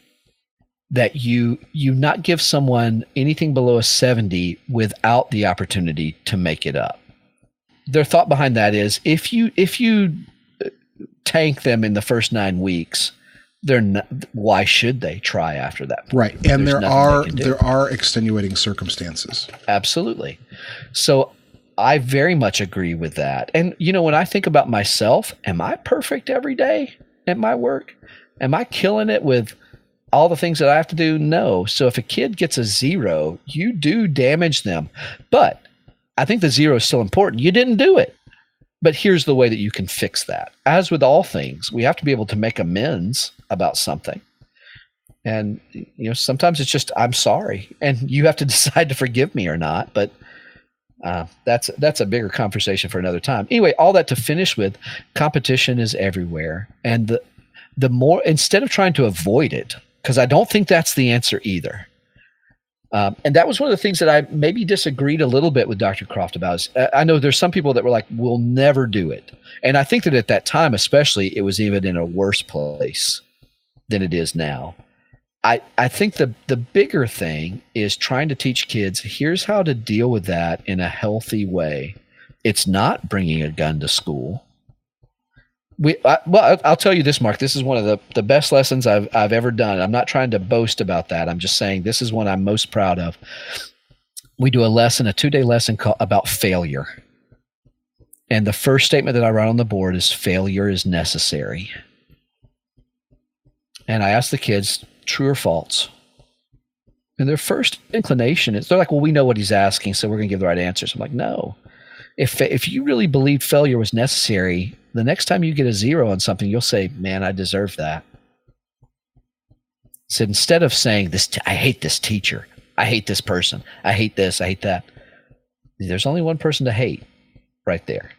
that you not give someone anything below a 70 without the opportunity to make it up. Their thought behind that is if you tank them in the first 9 weeks, why should they try after that point? Right. And there are extenuating circumstances. Absolutely. So I very much agree with that. And, when I think about myself, am I perfect every day at my work? Am I killing it with all the things that I have to do? No. So if a kid gets a 0, you do damage them. But I think the 0 is still important. You didn't do it. But here's the way that you can fix that. As with all things, we have to be able to make amends about something. And, sometimes it's just, I'm sorry. And you have to decide to forgive me or not. But that's a bigger conversation for another time. Anyway, all that to finish with, competition is everywhere. And the more, instead of trying to avoid it, because I don't think that's the answer either. And that was one of the things that I maybe disagreed a little bit with Dr. Croft about. I know there's some people that were like, we'll never do it. And I think that at that time, especially, it was even in a worse place than it is now. I think the bigger thing is trying to teach kids, here's how to deal with that in a healthy way. It's not bringing a gun to school. I'll tell you this, Mark. This is one of the best lessons I've ever done. I'm not trying to boast about that. I'm just saying this is one I'm most proud of. We do a 2-day lesson about failure. And the first statement that I write on the board is failure is necessary. And I ask the kids, true or false? And their first inclination is, they're like, well, we know what he's asking, so we're going to give the right answers. I'm like, no. If you really believed failure was necessary, the next time you get a 0 on something, you'll say, man, I deserve that. So instead of saying, I hate this teacher, I hate this person, I hate this, I hate that, there's only one person to hate right there.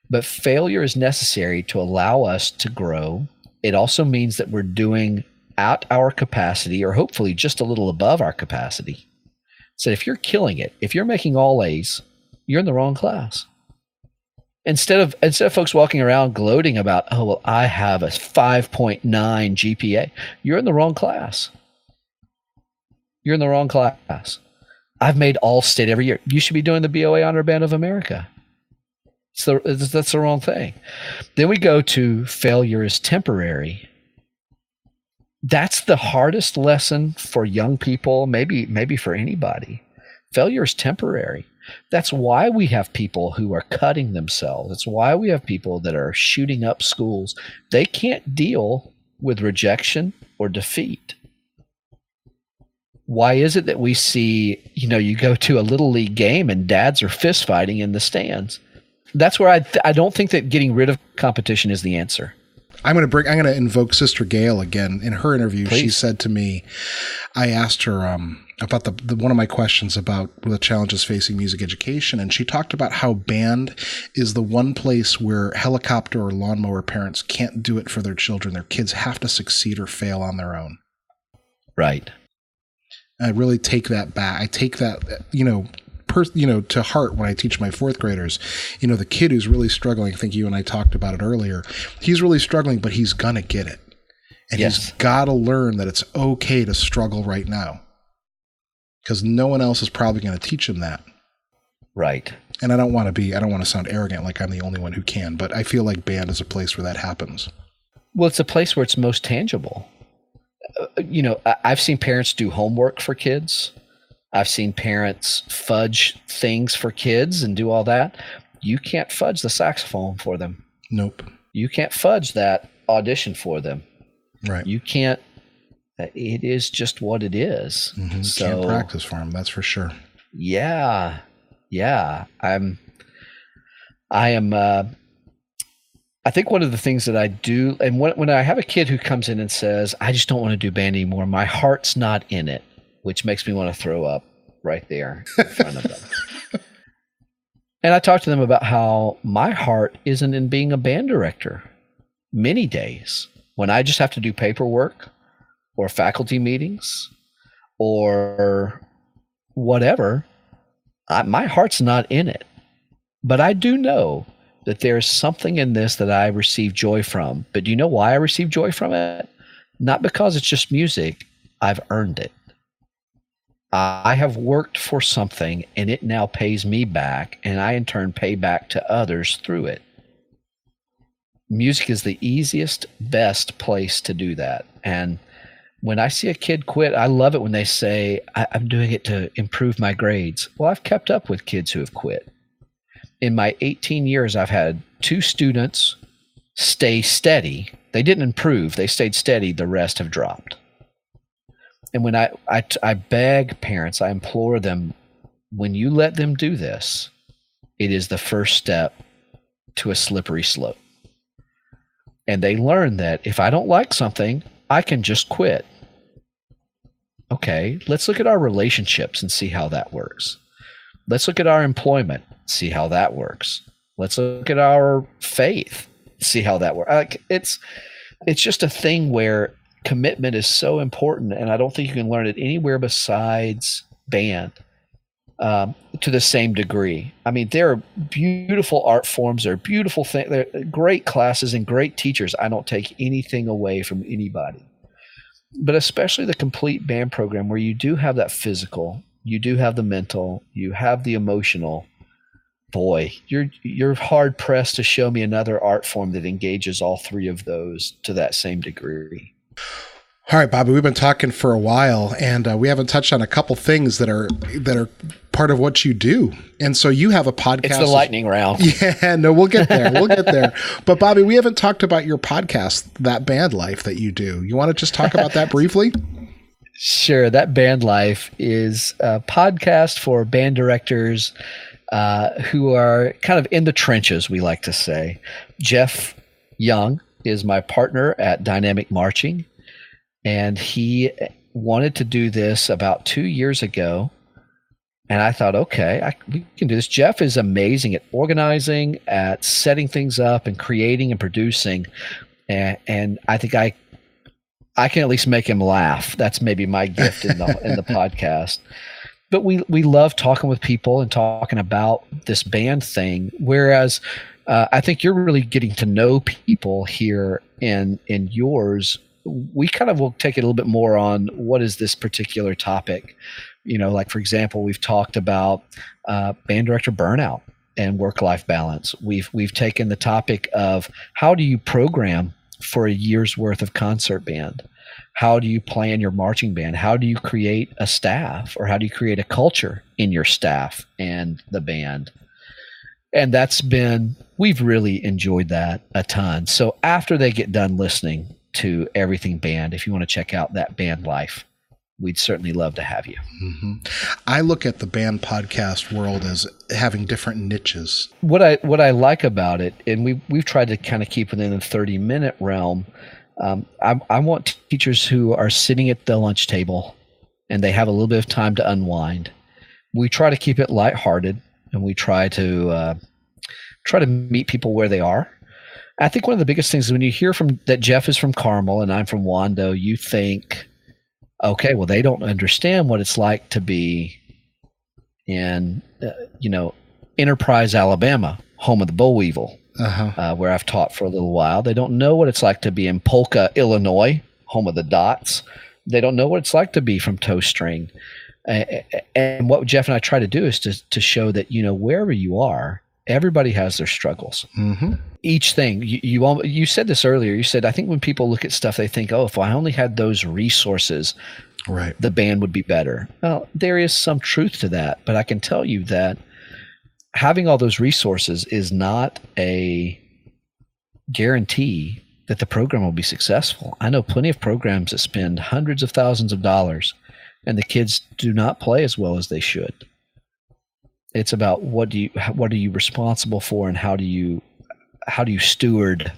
But failure is necessary to allow us to grow. It also means that we're doing at our capacity, or hopefully just a little above our capacity. So if you're killing it, if you're making all A's, you're in the wrong class. Instead of folks walking around gloating about, oh, well, I have a 5.9 GPA, you're in the wrong class. You're in the wrong class. I've made All-State every year. You should be doing the BOA Honor Band of America. That's the wrong thing. Then we go to failure is temporary. That's the hardest lesson for young people, maybe for anybody. Failure is temporary. That's why we have people who are cutting themselves. It's why we have people that are shooting up schools. They can't deal with rejection or defeat. Why is it that we see, you go to a little league game and dads are fist fighting in the stands? That's where I don't think that getting rid of competition is the answer. I'm going to invoke Sister Gail again. In her interview, Please. She said to me, I asked her about the one of my questions about the challenges facing music education, and she talked about how band is the one place where helicopter or lawnmower parents can't do it for their children. Their kids have to succeed or fail on their own. Right. I really take that back. I take that, to heart when I teach my fourth graders. The kid who's really struggling, I think you and I talked about it earlier, he's really struggling, but he's going to get it. And yes. He's got to learn that it's okay to struggle right now, because no one else is probably going to teach him that. Right. And I don't want to sound arrogant like I'm the only one who can, but I feel like band is a place where that happens. Well, it's a place where it's most tangible. I've seen parents do homework for kids. I've seen parents fudge things for kids and do all that. You can't fudge the saxophone for them. Nope. You can't fudge that audition for them. Right. You can't. It is just what it is. Mm-hmm. So, can't practice for them. That's for sure. Yeah. I think one of the things that I do, and when I have a kid who comes in and says, I just don't want to do band anymore, my heart's not in it, which makes me want to throw up right there in front of them. And I talk to them about how my heart isn't in being a band director. Many days when I just have to do paperwork or faculty meetings or whatever, my heart's not in it. But I do know that there's something in this that I receive joy from. But do you know why I receive joy from it? Not because it's just music. I've earned it. I have worked for something and it now pays me back, and I in turn pay back to others through it. Music is the easiest, best place to do that. And when I see a kid quit, I love it when they say, I'm doing it to improve my grades. Well, I've kept up with kids who have quit. In my 18 years, I've had 2 students stay steady. They didn't improve. They stayed steady. The rest have dropped. And when I beg parents, I implore them, when you let them do this, it is the first step to a slippery slope. And they learn that if I don't like something, I can just quit. Okay, let's look at our relationships and see how that works. Let's look at our employment, see how that works. Let's look at our faith, see how that works. It's just a thing where commitment is so important, and I don't think you can learn it anywhere besides band to the same degree. I mean, there are beautiful art forms, there are beautiful things, there are great classes and great teachers. I don't take anything away from anybody. But especially the complete band program, where you do have that physical, you do have the mental, you have the emotional. Boy, you're hard pressed to show me another art form that engages all three of those to that same degree. All right, Bobby, we've been talking for a while, and we haven't touched on a couple things that are part of what you do. And so you have a podcast. It's the lightning round. Yeah, no, we'll get there. We'll get there. But Bobby, we haven't talked about your podcast, That Band Life, that you do. You want to just talk about that briefly? Sure. That Band Life is a podcast for band directors who are kind of in the trenches, we like to say. Jeff Young is my partner at Dynamic Marching, and he wanted to do this about 2 years ago. And I thought, okay, we can do this. Jeff is amazing at organizing, at setting things up and creating and producing. And I think I can at least make him laugh. That's maybe my gift in the podcast. But we love talking with people and talking about this band thing. Whereas I think you're really getting to know people here in yours. We kind of will take it a little bit more on what is this particular topic. Like, for example, we've talked about band director burnout and work-life balance. We've taken the topic of how do you program for a year's worth of concert band? How do you plan your marching band? How do you create a staff, or how do you create a culture in your staff and the band? And we've really enjoyed that a ton. So after they get done listening to Everything Band, if you want to check out That Band Life, we'd certainly love to have you. Mm-hmm. I look at the band podcast world as having different niches. What I like about it, and we've tried to kind of keep within the 30-minute realm. I want teachers who are sitting at the lunch table and they have a little bit of time to unwind. We try to keep it lighthearted, and we try to meet people where they are. I think one of the biggest things is when you hear that Jeff is from Carmel and I'm from Wando, you think, okay, well, they don't understand what it's like to be in, Enterprise, Alabama, home of the boll weevil, where I've taught for a little while. They don't know what it's like to be in Polka, Illinois, home of the Dots. They don't know what it's like to be from Toe String. And what Jeff and I try to do is to show that, wherever you are, everybody has their struggles. Mm-hmm. Each thing, you said this earlier. You said, I think when people look at stuff, they think, oh, if I only had those resources, right, the band would be better. Well, there is some truth to that, but I can tell you that having all those resources is not a guarantee that the program will be successful. I know plenty of programs that spend hundreds of thousands of dollars, and the kids do not play as well as they should. It's about what are you responsible for, and how do you steward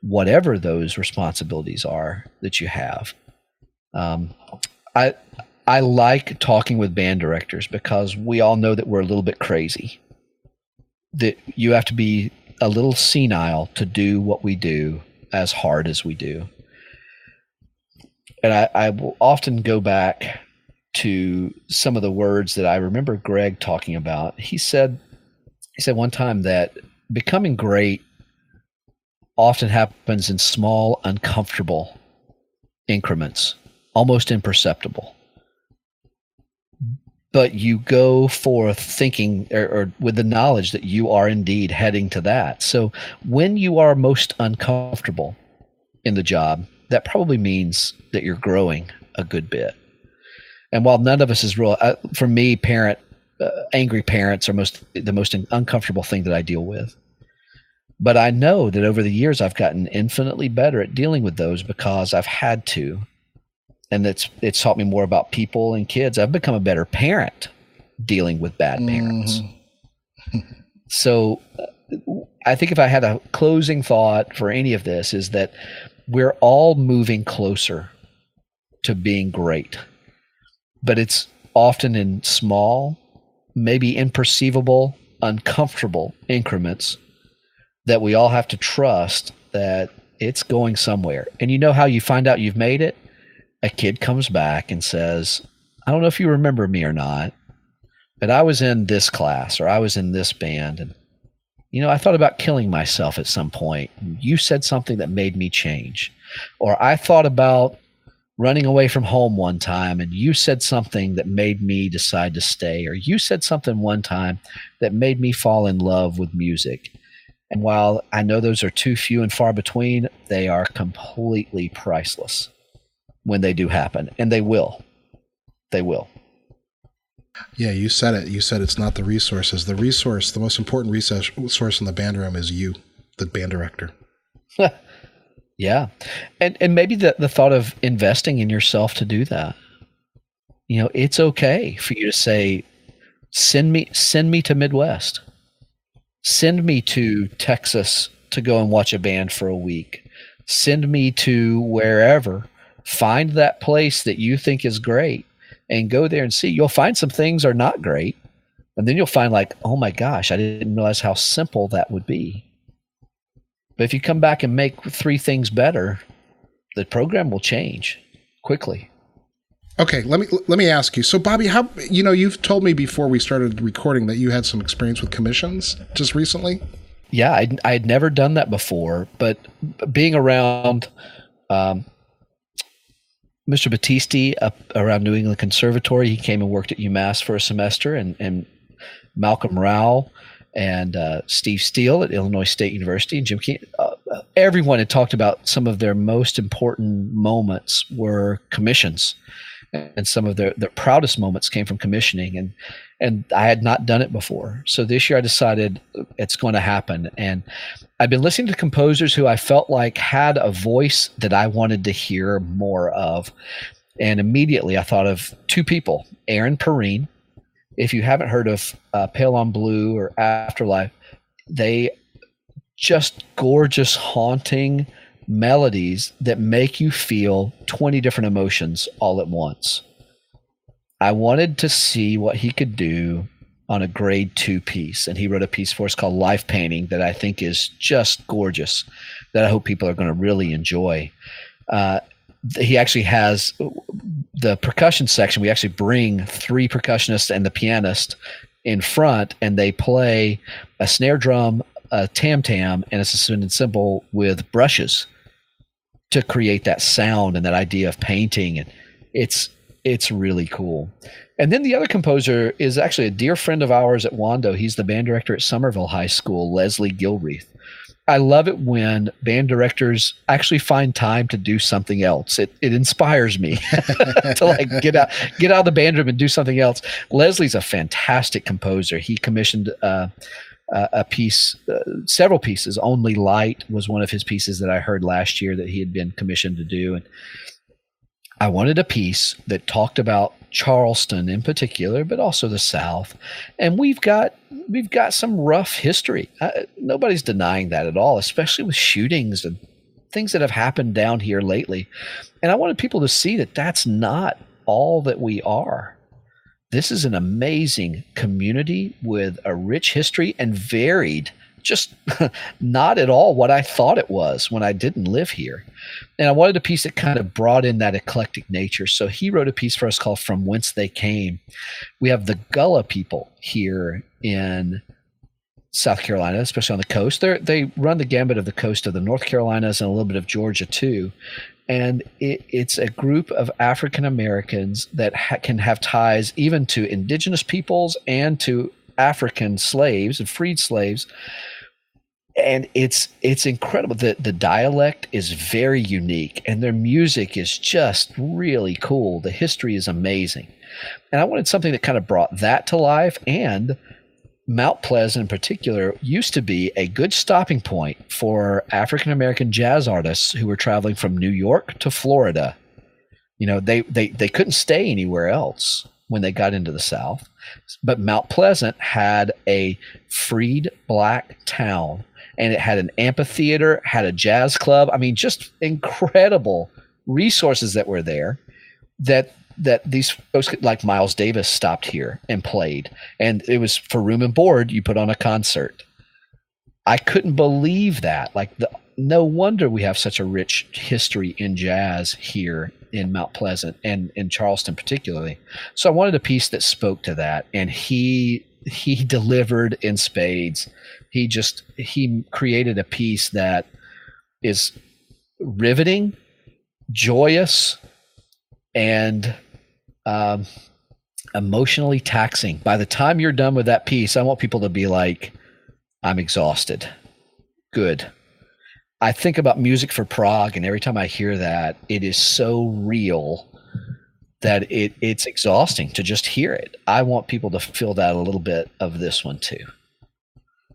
whatever those responsibilities are that you have. I like talking with band directors because we all know that we're a little bit crazy, that you have to be a little senile to do what we do as hard as we do. And I will often go back to some of the words that I remember Greg talking about. He said one time that becoming great often happens in small, uncomfortable increments, almost imperceptible. But you go forth thinking or with the knowledge that you are indeed heading to that. So when you are most uncomfortable in the job, that probably means that you're growing a good bit. And while none of us is real, for me, angry parents are the most uncomfortable thing that I deal with. But I know that over the years, I've gotten infinitely better at dealing with those because I've had to. And it's taught me more about people and kids. I've become a better parent dealing with bad parents. Mm-hmm. So I think if I had a closing thought for any of this is that we're all moving closer to being great. but it's often in small, maybe imperceivable, uncomfortable increments that we all have to trust that it's going somewhere. And you know how you find out you've made it? A kid comes back and says, I don't know if you remember me or not, but I was in this class or I was in this band, and I thought about killing myself at some point. You said something that made me change. Or I thought about running away from home one time, and you said something that made me decide to stay. Or you said something one time that made me fall in love with music. And while I know those are too few and far between, they are completely priceless when they do happen. And they will. They will. Yeah, you said it. You said it's not the resources. The resource, the most important resource in the band room is you, the band director. Yeah. And maybe the thought of investing in yourself to do that. It's okay for you to say, send me to Midwest. Send me to Texas to go and watch a band for a week. Send me to wherever. Find that place that you think is great and go there and see. You'll find some things are not great. And then you'll find like, oh my gosh, I didn't realize how simple that would be. But if you come back and make 3 things better, the program will change quickly. Okay, let me ask you. So, Bobby, how you've told me before we started recording that you had some experience with commissions just recently. Yeah, I had never done that before, but being around Mr. Battisti up around New England Conservatory, he came and worked at UMass for a semester, and Malcolm Rao and Steve Steele at Illinois State University and Jim Keen. Everyone had talked about some of their most important moments were commissions. And some of their proudest moments came from commissioning, and I had not done it before. So this year I decided it's going to happen. And I've been listening to composers who I felt like had a voice that I wanted to hear more of. And immediately I thought of 2 people, Aaron Perrine. If you haven't heard of Pale on Blue or Afterlife, they just gorgeous, haunting melodies that make you feel 20 different emotions all at once. I wanted to see what he could do on a grade 2 piece, and he wrote a piece for us called Life Painting that I think is just gorgeous, that I hope people are going to really enjoy. He actually has the percussion section. We actually bring 3 percussionists and the pianist in front, and they play a snare drum, a tam-tam, and a suspended cymbal with brushes to create that sound and that idea of painting. And it's really cool. And then the other composer is actually a dear friend of ours at Wando. He's the band director at Somerville High School, Leslie Gilreath. I love it when band directors actually find time to do something else. It inspires me to like get out of the band room and do something else. Leslie's a fantastic composer. He commissioned a piece, several pieces. Only Light was one of his pieces that I heard last year that he had been commissioned to do. And I wanted a piece that talked about Charleston in particular, but also the South. And we've got some rough history. Nobody's denying that at all, especially with shootings and things that have happened down here lately. And I wanted people to see that that's not all that we are. This is an amazing community with a rich history and varied, just not at all what I thought it was when I didn't live here. And I wanted a piece that kind of brought in that eclectic nature. So he wrote a piece for us called From Whence They Came. We have the Gullah people here in South Carolina, especially on the coast. They run the gambit of the coast of the North Carolinas and a little bit of Georgia too. And it's a group of African Americans that can have ties even to indigenous peoples and to African slaves and freed slaves. And it's incredible. The dialect is very unique, and their music is just really cool. The history is amazing. And I wanted something that kind of brought that to life. And Mount Pleasant in particular used to be a good stopping point for African American jazz artists who were traveling from New York to Florida. They couldn't stay anywhere else when they got into the South. But Mount Pleasant had a freed black town, and it had an amphitheater, had a jazz club. I mean, just incredible resources that were there that that these folks like Miles Davis stopped here and played, and it was for room and board. You put on a concert. I couldn't believe that. Like, no wonder we have such a rich history in jazz here in Mount Pleasant and in Charleston particularly. So I wanted a piece that spoke to that, and he delivered in spades. He created a piece that is riveting, joyous, and emotionally taxing. By the time you're done with that piece, I want people to be like, I'm exhausted. Good. I think about Music for Prague, and every time I hear that, it is so real that it's exhausting to just hear it. I want people to feel that a little bit of this one too.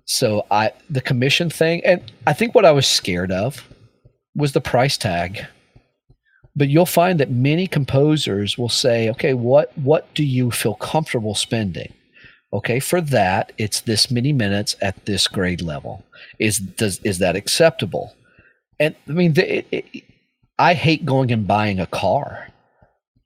So the commission thing, and I think what I was scared of was the price tag. But you'll find that many composers will say, okay, what do you feel comfortable spending? Okay, for that, it's this many minutes at this grade level. Is that acceptable? And I mean, I hate going and buying a car.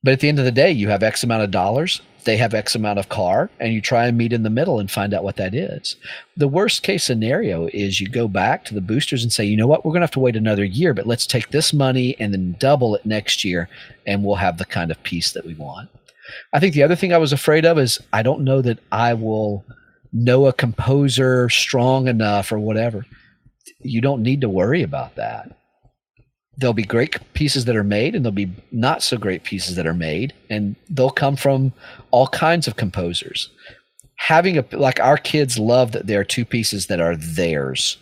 But at the end of the day, you have X amount of dollars, they have X amount of car, and you try and meet in the middle and find out what that is. The worst case scenario is you go back to the boosters and say, you know what, we're going to have to wait another year, but let's take this money and then double it next year, and we'll have the kind of piece that we want. I think the other thing I was afraid of is I don't know that I will know a composer strong enough or whatever. You don't need to worry about that. There'll be great pieces that are made, and there'll be not so great pieces that are made, and they'll come from all kinds of composers. Like our kids love that there are two pieces that are theirs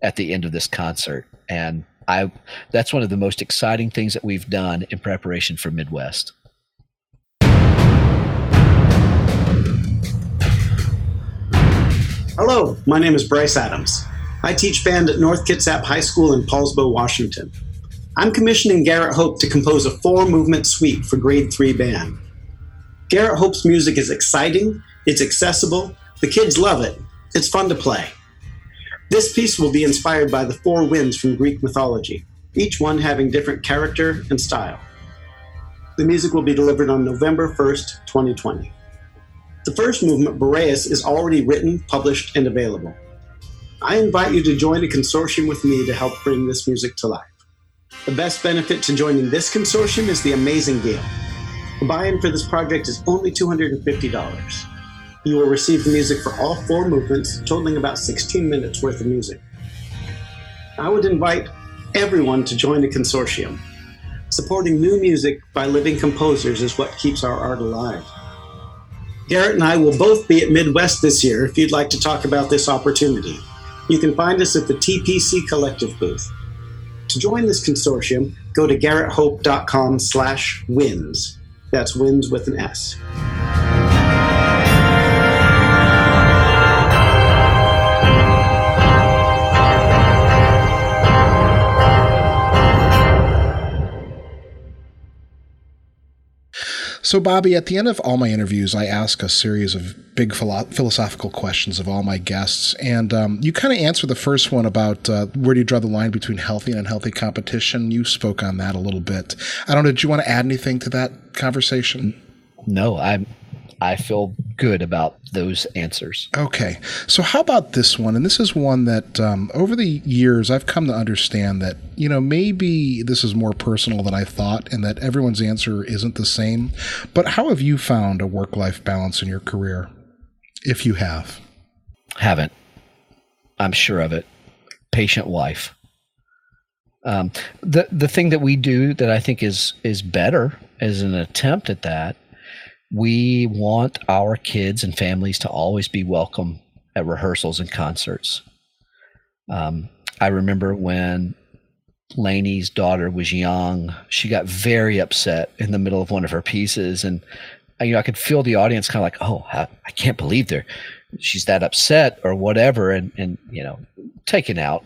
at the end of this concert. And that's one of the most exciting things that we've done in preparation for Midwest. Hello, my name is Bryce Adams. I teach band at North Kitsap High School in Paulsbo, Washington. I'm commissioning Garrett Hope to compose a 4-movement suite for grade 3 band. Garrett Hope's music is exciting, it's accessible, the kids love it, it's fun to play. This piece will be inspired by the 4 winds from Greek mythology, each one having different character and style. The music will be delivered on November 1st, 2020. The first movement, Boreas, is already written, published, and available. I invite you to join a consortium with me to help bring this music to life. The best benefit to joining this consortium is the amazing deal. The buy-in for this project is only $250. You will receive the music for all 4 movements, totaling about 16 minutes worth of music. I would invite everyone to join a consortium. Supporting new music by living composers is what keeps our art alive. Garrett and I will both be at Midwest this year if you'd like to talk about this opportunity. You can find us at the TPC Collective booth. To join this consortium, go to garretthope.com/wins. That's wins with an S. So, Bobby, at the end of all my interviews, I ask a series of big philosophical questions of all my guests. And you kind of answer the first one about where do you draw the line between healthy and unhealthy competition. You spoke on that a little bit. I don't know, did you want to add anything to that conversation? No, I feel good about those answers. Okay. So how about this one? And this is one that over the years I've come to understand that, you know, maybe this is more personal than I thought and that everyone's answer isn't the same. But how have you found a work-life balance in your career, if you have? Haven't. I'm sure of it. Patient wife. The thing that we do that I think is better as an attempt at that, we want our kids and families to always be welcome at rehearsals and concerts. I remember when Lainey's daughter was young, she got very upset in the middle of one of her pieces. And, you know, I could feel the audience kind of like, oh, I can't believe she's that upset or whatever. And you know, taken out.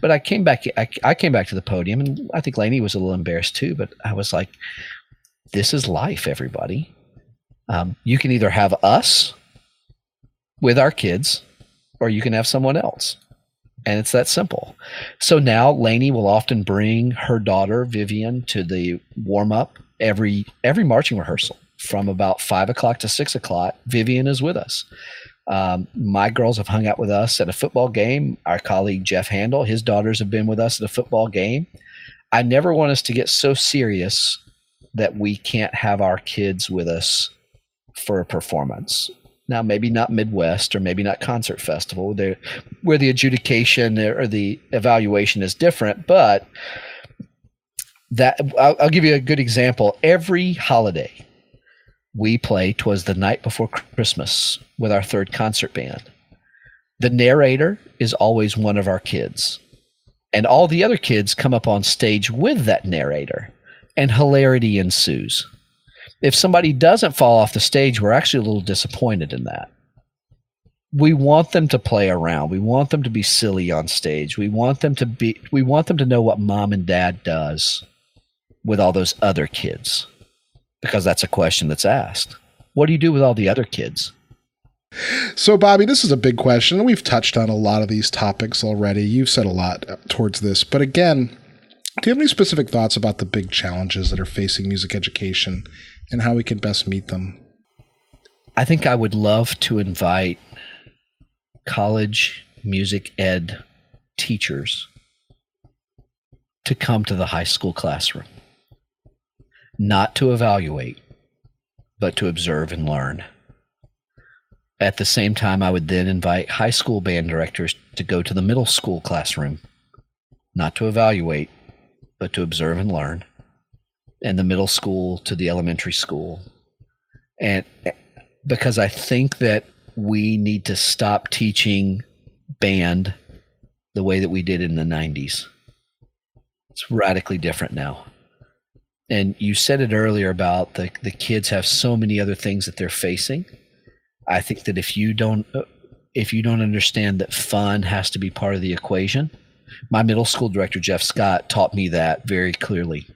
But I came back to the podium, and I think Lainey was a little embarrassed too, but I was like, this is life, everybody. You can either have us with our kids, or you can have someone else. And it's that simple. So now Lainey will often bring her daughter, Vivian, to the warm-up every marching rehearsal from about 5 o'clock to 6 o'clock. Vivian is with us. My girls have hung out with us at a football game. Our colleague Jeff Handel, his daughters have been with us at a football game. I never want us to get so serious that we can't have our kids with us for a performance. Now, maybe not Midwest or maybe not Concert Festival, where the adjudication or the evaluation is different, but I'll give you a good example. Every holiday, we play "'Twas the Night Before Christmas" with our third concert band. The narrator is always one of our kids, and all the other kids come up on stage with that narrator, and hilarity ensues. If somebody doesn't fall off the stage, we're actually a little disappointed in that. We want them to play around. We want them to be silly on stage. We want them to know what mom and dad does with all those other kids, because that's a question that's asked. What do you do with all the other kids? So, Bobby, this is a big question, and we've touched on a lot of these topics already. You've said a lot towards this, but again, do you have any specific thoughts about the big challenges that are facing music education and how we can best meet them? I think I would love to invite college music ed teachers to come to the high school classroom, not to evaluate, but to observe and learn. At the same time, I would then invite high school band directors to go to the middle school classroom, not to evaluate, but to observe and learn, and the middle school to the elementary school. And because I think that we need to stop teaching band the way that we did in the 90s. It's radically different now. And you said it earlier about the kids have so many other things that they're facing. I think that if you don't understand that fun has to be part of the equation, my middle school director, Jeff Scott, taught me that very clearly.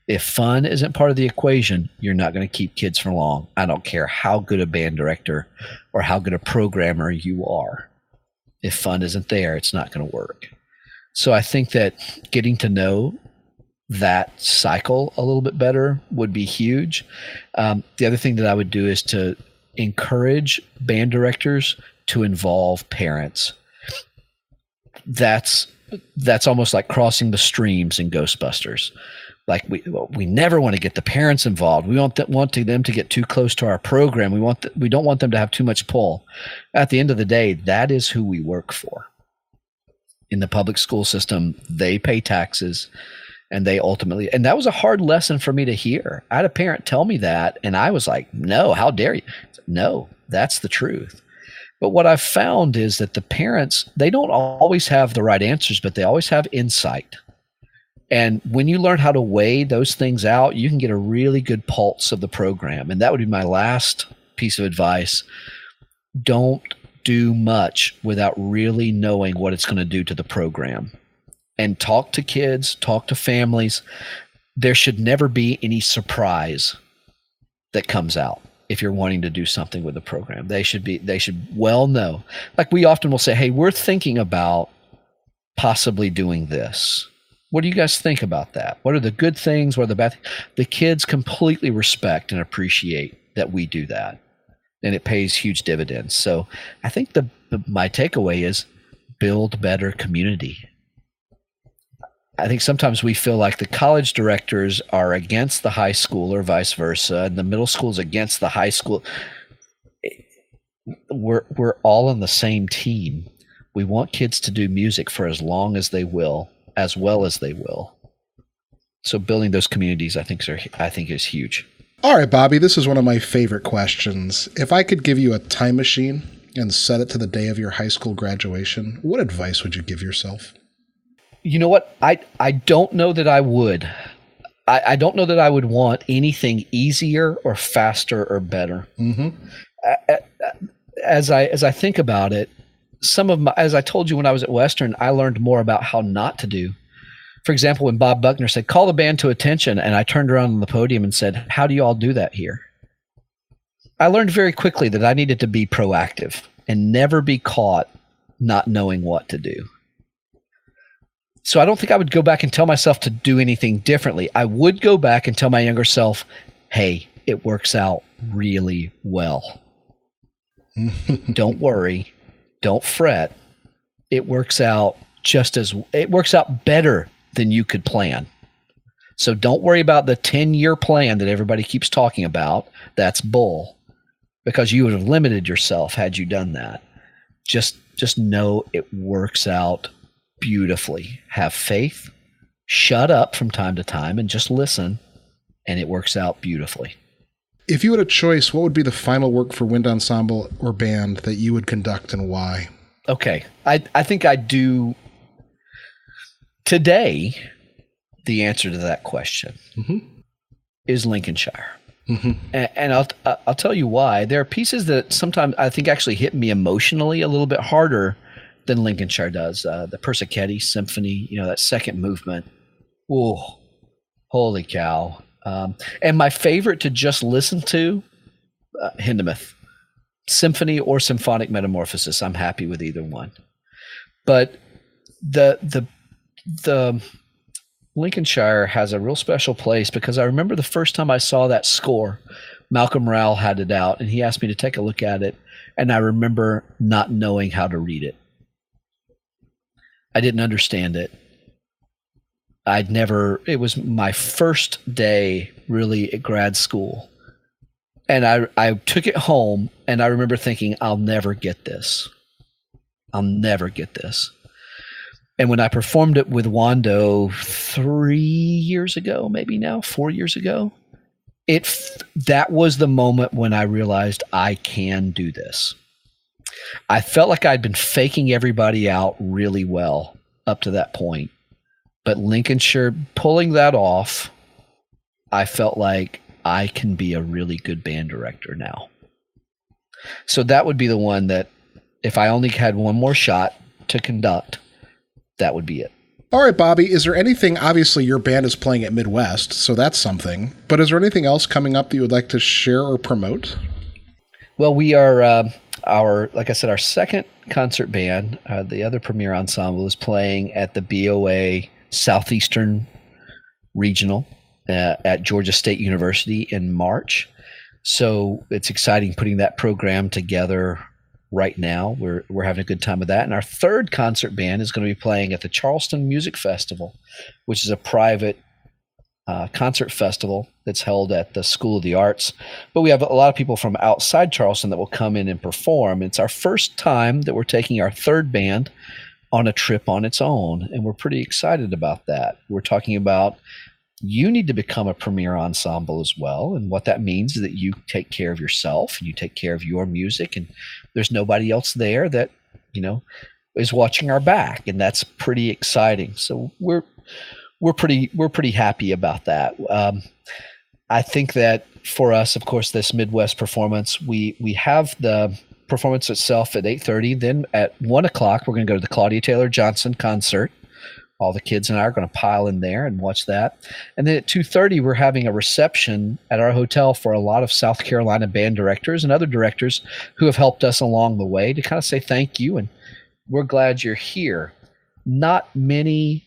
If fun isn't part of the equation, you're not going to keep kids for long. I don't care how good a band director or how good a programmer you are. If fun isn't there, it's not going to work. So I think that getting to know that cycle a little bit better would be huge. The other thing that I would do is to encourage band directors to involve parents. That's almost like crossing the streams in Ghostbusters. Like we never want to get the parents involved. We don't want them to get too close to our program. We don't want them to have too much pull. At the end of the day, that is who we work for. In the public school system, they pay taxes, and they ultimately, and that was a hard lesson for me to hear. I had a parent tell me that, and I was like, no, how dare you? No, that's the truth. But what I've found is that the parents, they don't always have the right answers, but they always have insight. And when you learn how to weigh those things out, you can get a really good pulse of the program. And that would be my last piece of advice. Don't do much without really knowing what it's going to do to the program. And talk to kids, talk to families. There should never be any surprise that comes out if you're wanting to do something with the program. They should well know. Like we often will say, hey, we're thinking about possibly doing this. What do you guys think about that? What are the good things? What are the bad things? The kids completely respect and appreciate that we do that. And it pays huge dividends. So I think my takeaway is build better community. I think sometimes we feel like the college directors are against the high school or vice versa, and the middle school is against the high school. We're all on the same team. We want kids to do music for as long as they will, as well as they will. So building those communities, I think is huge. All right, Bobby, this is one of my favorite questions. If I could give you a time machine and set it to the day of your high school graduation, what advice would you give yourself? You know what? I don't know that I would. I don't know that I would want anything easier or faster or better. Mm-hmm. As I think about it, as I told you when I was at Western, I learned more about how not to do. For example, when Bob Buckner said, call the band to attention, and I turned around on the podium and said, how do you all do that here? I learned very quickly that I needed to be proactive and never be caught not knowing what to do. So I don't think I would go back and tell myself to do anything differently. I would go back and tell my younger self, hey, it works out really well. Don't worry. Don't fret. It works out better than you could plan. So don't worry about the 10-year plan that everybody keeps talking about. That's bull, because you would have limited yourself had you done that. Just know it works out beautifully. Have faith, shut up from time to time and just listen, and it works out beautifully. If you had a choice, what would be the final work for wind ensemble or band that you would conduct, and why? Okay. I think I do today. The answer to that question is Lincolnshire. And I'll tell you why. There are pieces that sometimes I think actually hit me emotionally a little bit harder than Lincolnshire does. The Persichetti Symphony, that second movement. Oh, holy cow. And my favorite to just listen to, Hindemith. Symphony or Symphonic Metamorphosis. I'm happy with either one. But the Lincolnshire has a real special place because I remember the first time I saw that score, Malcolm Rowell had it out and he asked me to take a look at it. And I remember not knowing how to read it. I didn't understand it. It was my first day really at grad school. And I took it home and I remember thinking, I'll never get this. I'll never get this. And when I performed it with Wando 3 years ago, maybe now 4 years ago, that was the moment when I realized I can do this. I felt like I'd been faking everybody out really well up to that point. But Lincolnshire, pulling that off, I felt like I can be a really good band director now. So that would be the one that if I only had one more shot to conduct, that would be it. All right, Bobby, is there anything, obviously your band is playing at Midwest, so that's something, but is there anything else coming up that you would like to share or promote? Well, we are, like I said, our second concert band, the other premier ensemble, is playing at the BOA Southeastern Regional at Georgia State University in March. So it's exciting putting that program together right now. We're having a good time with that. And our third concert band is going to be playing at the Charleston Music Festival, which is a private concert festival that's held at the School of the Arts. But we have a lot of people from outside Charleston that will come in and perform. It's our first time that we're taking our third band on a trip on its own, and we're pretty excited about that. We're talking about you need to become a premier ensemble as well, and what that means is that you take care of yourself and you take care of your music, and there's nobody else there that is watching our back, and that's pretty exciting. So we're pretty happy about that. I think that for us, of course, this Midwest performance, we have the performance itself at 8:30. Then at 1 o'clock, we're going to go to the Claudia Taylor Johnson concert. All the kids and I are going to pile in there and watch that. And then at 2:30, we're having a reception at our hotel for a lot of South Carolina band directors and other directors who have helped us along the way to kind of say thank you. And we're glad you're here. Not many,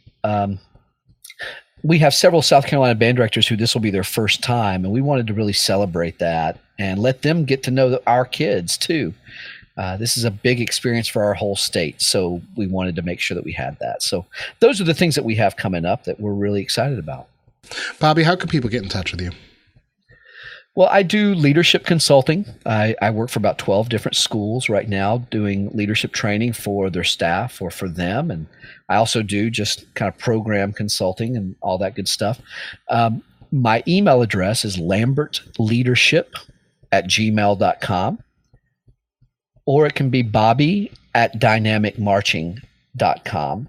we have several South Carolina band directors who this will be their first time. And we wanted to really celebrate that and let them get to know our kids too. This is a big experience for our whole state, so we wanted to make sure that we had that. So those are the things that we have coming up that we're really excited about. Bobby, how can people get in touch with you? Well, I do leadership consulting. I work for about 12 different schools right now doing leadership training for their staff or for them. And I also do just kind of program consulting and all that good stuff. My email address is lambertleadership@gmail.com. Or it can be bobby@dynamicmarching.com.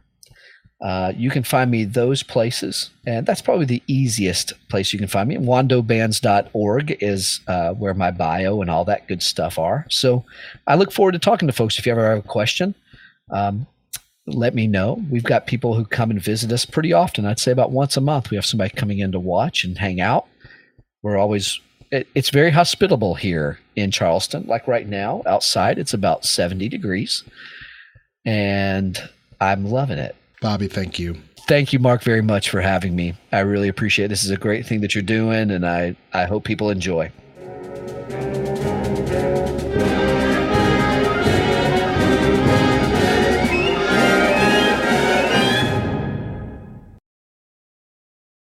You can find me those places, and that's probably the easiest place you can find me. wandobands.org is where my bio and all that good stuff are. So I look forward to talking to folks. If you ever have a question, let me know. We've got people who come and visit us pretty often. I'd say about once a month we have somebody coming in to watch and hang out. It's very hospitable here in Charleston. Like right now, outside, it's about 70 degrees, and I'm loving it. Bobby, thank you. Thank you, Mark, very much for having me. I really appreciate it. This is a great thing that you're doing, and I hope people enjoy.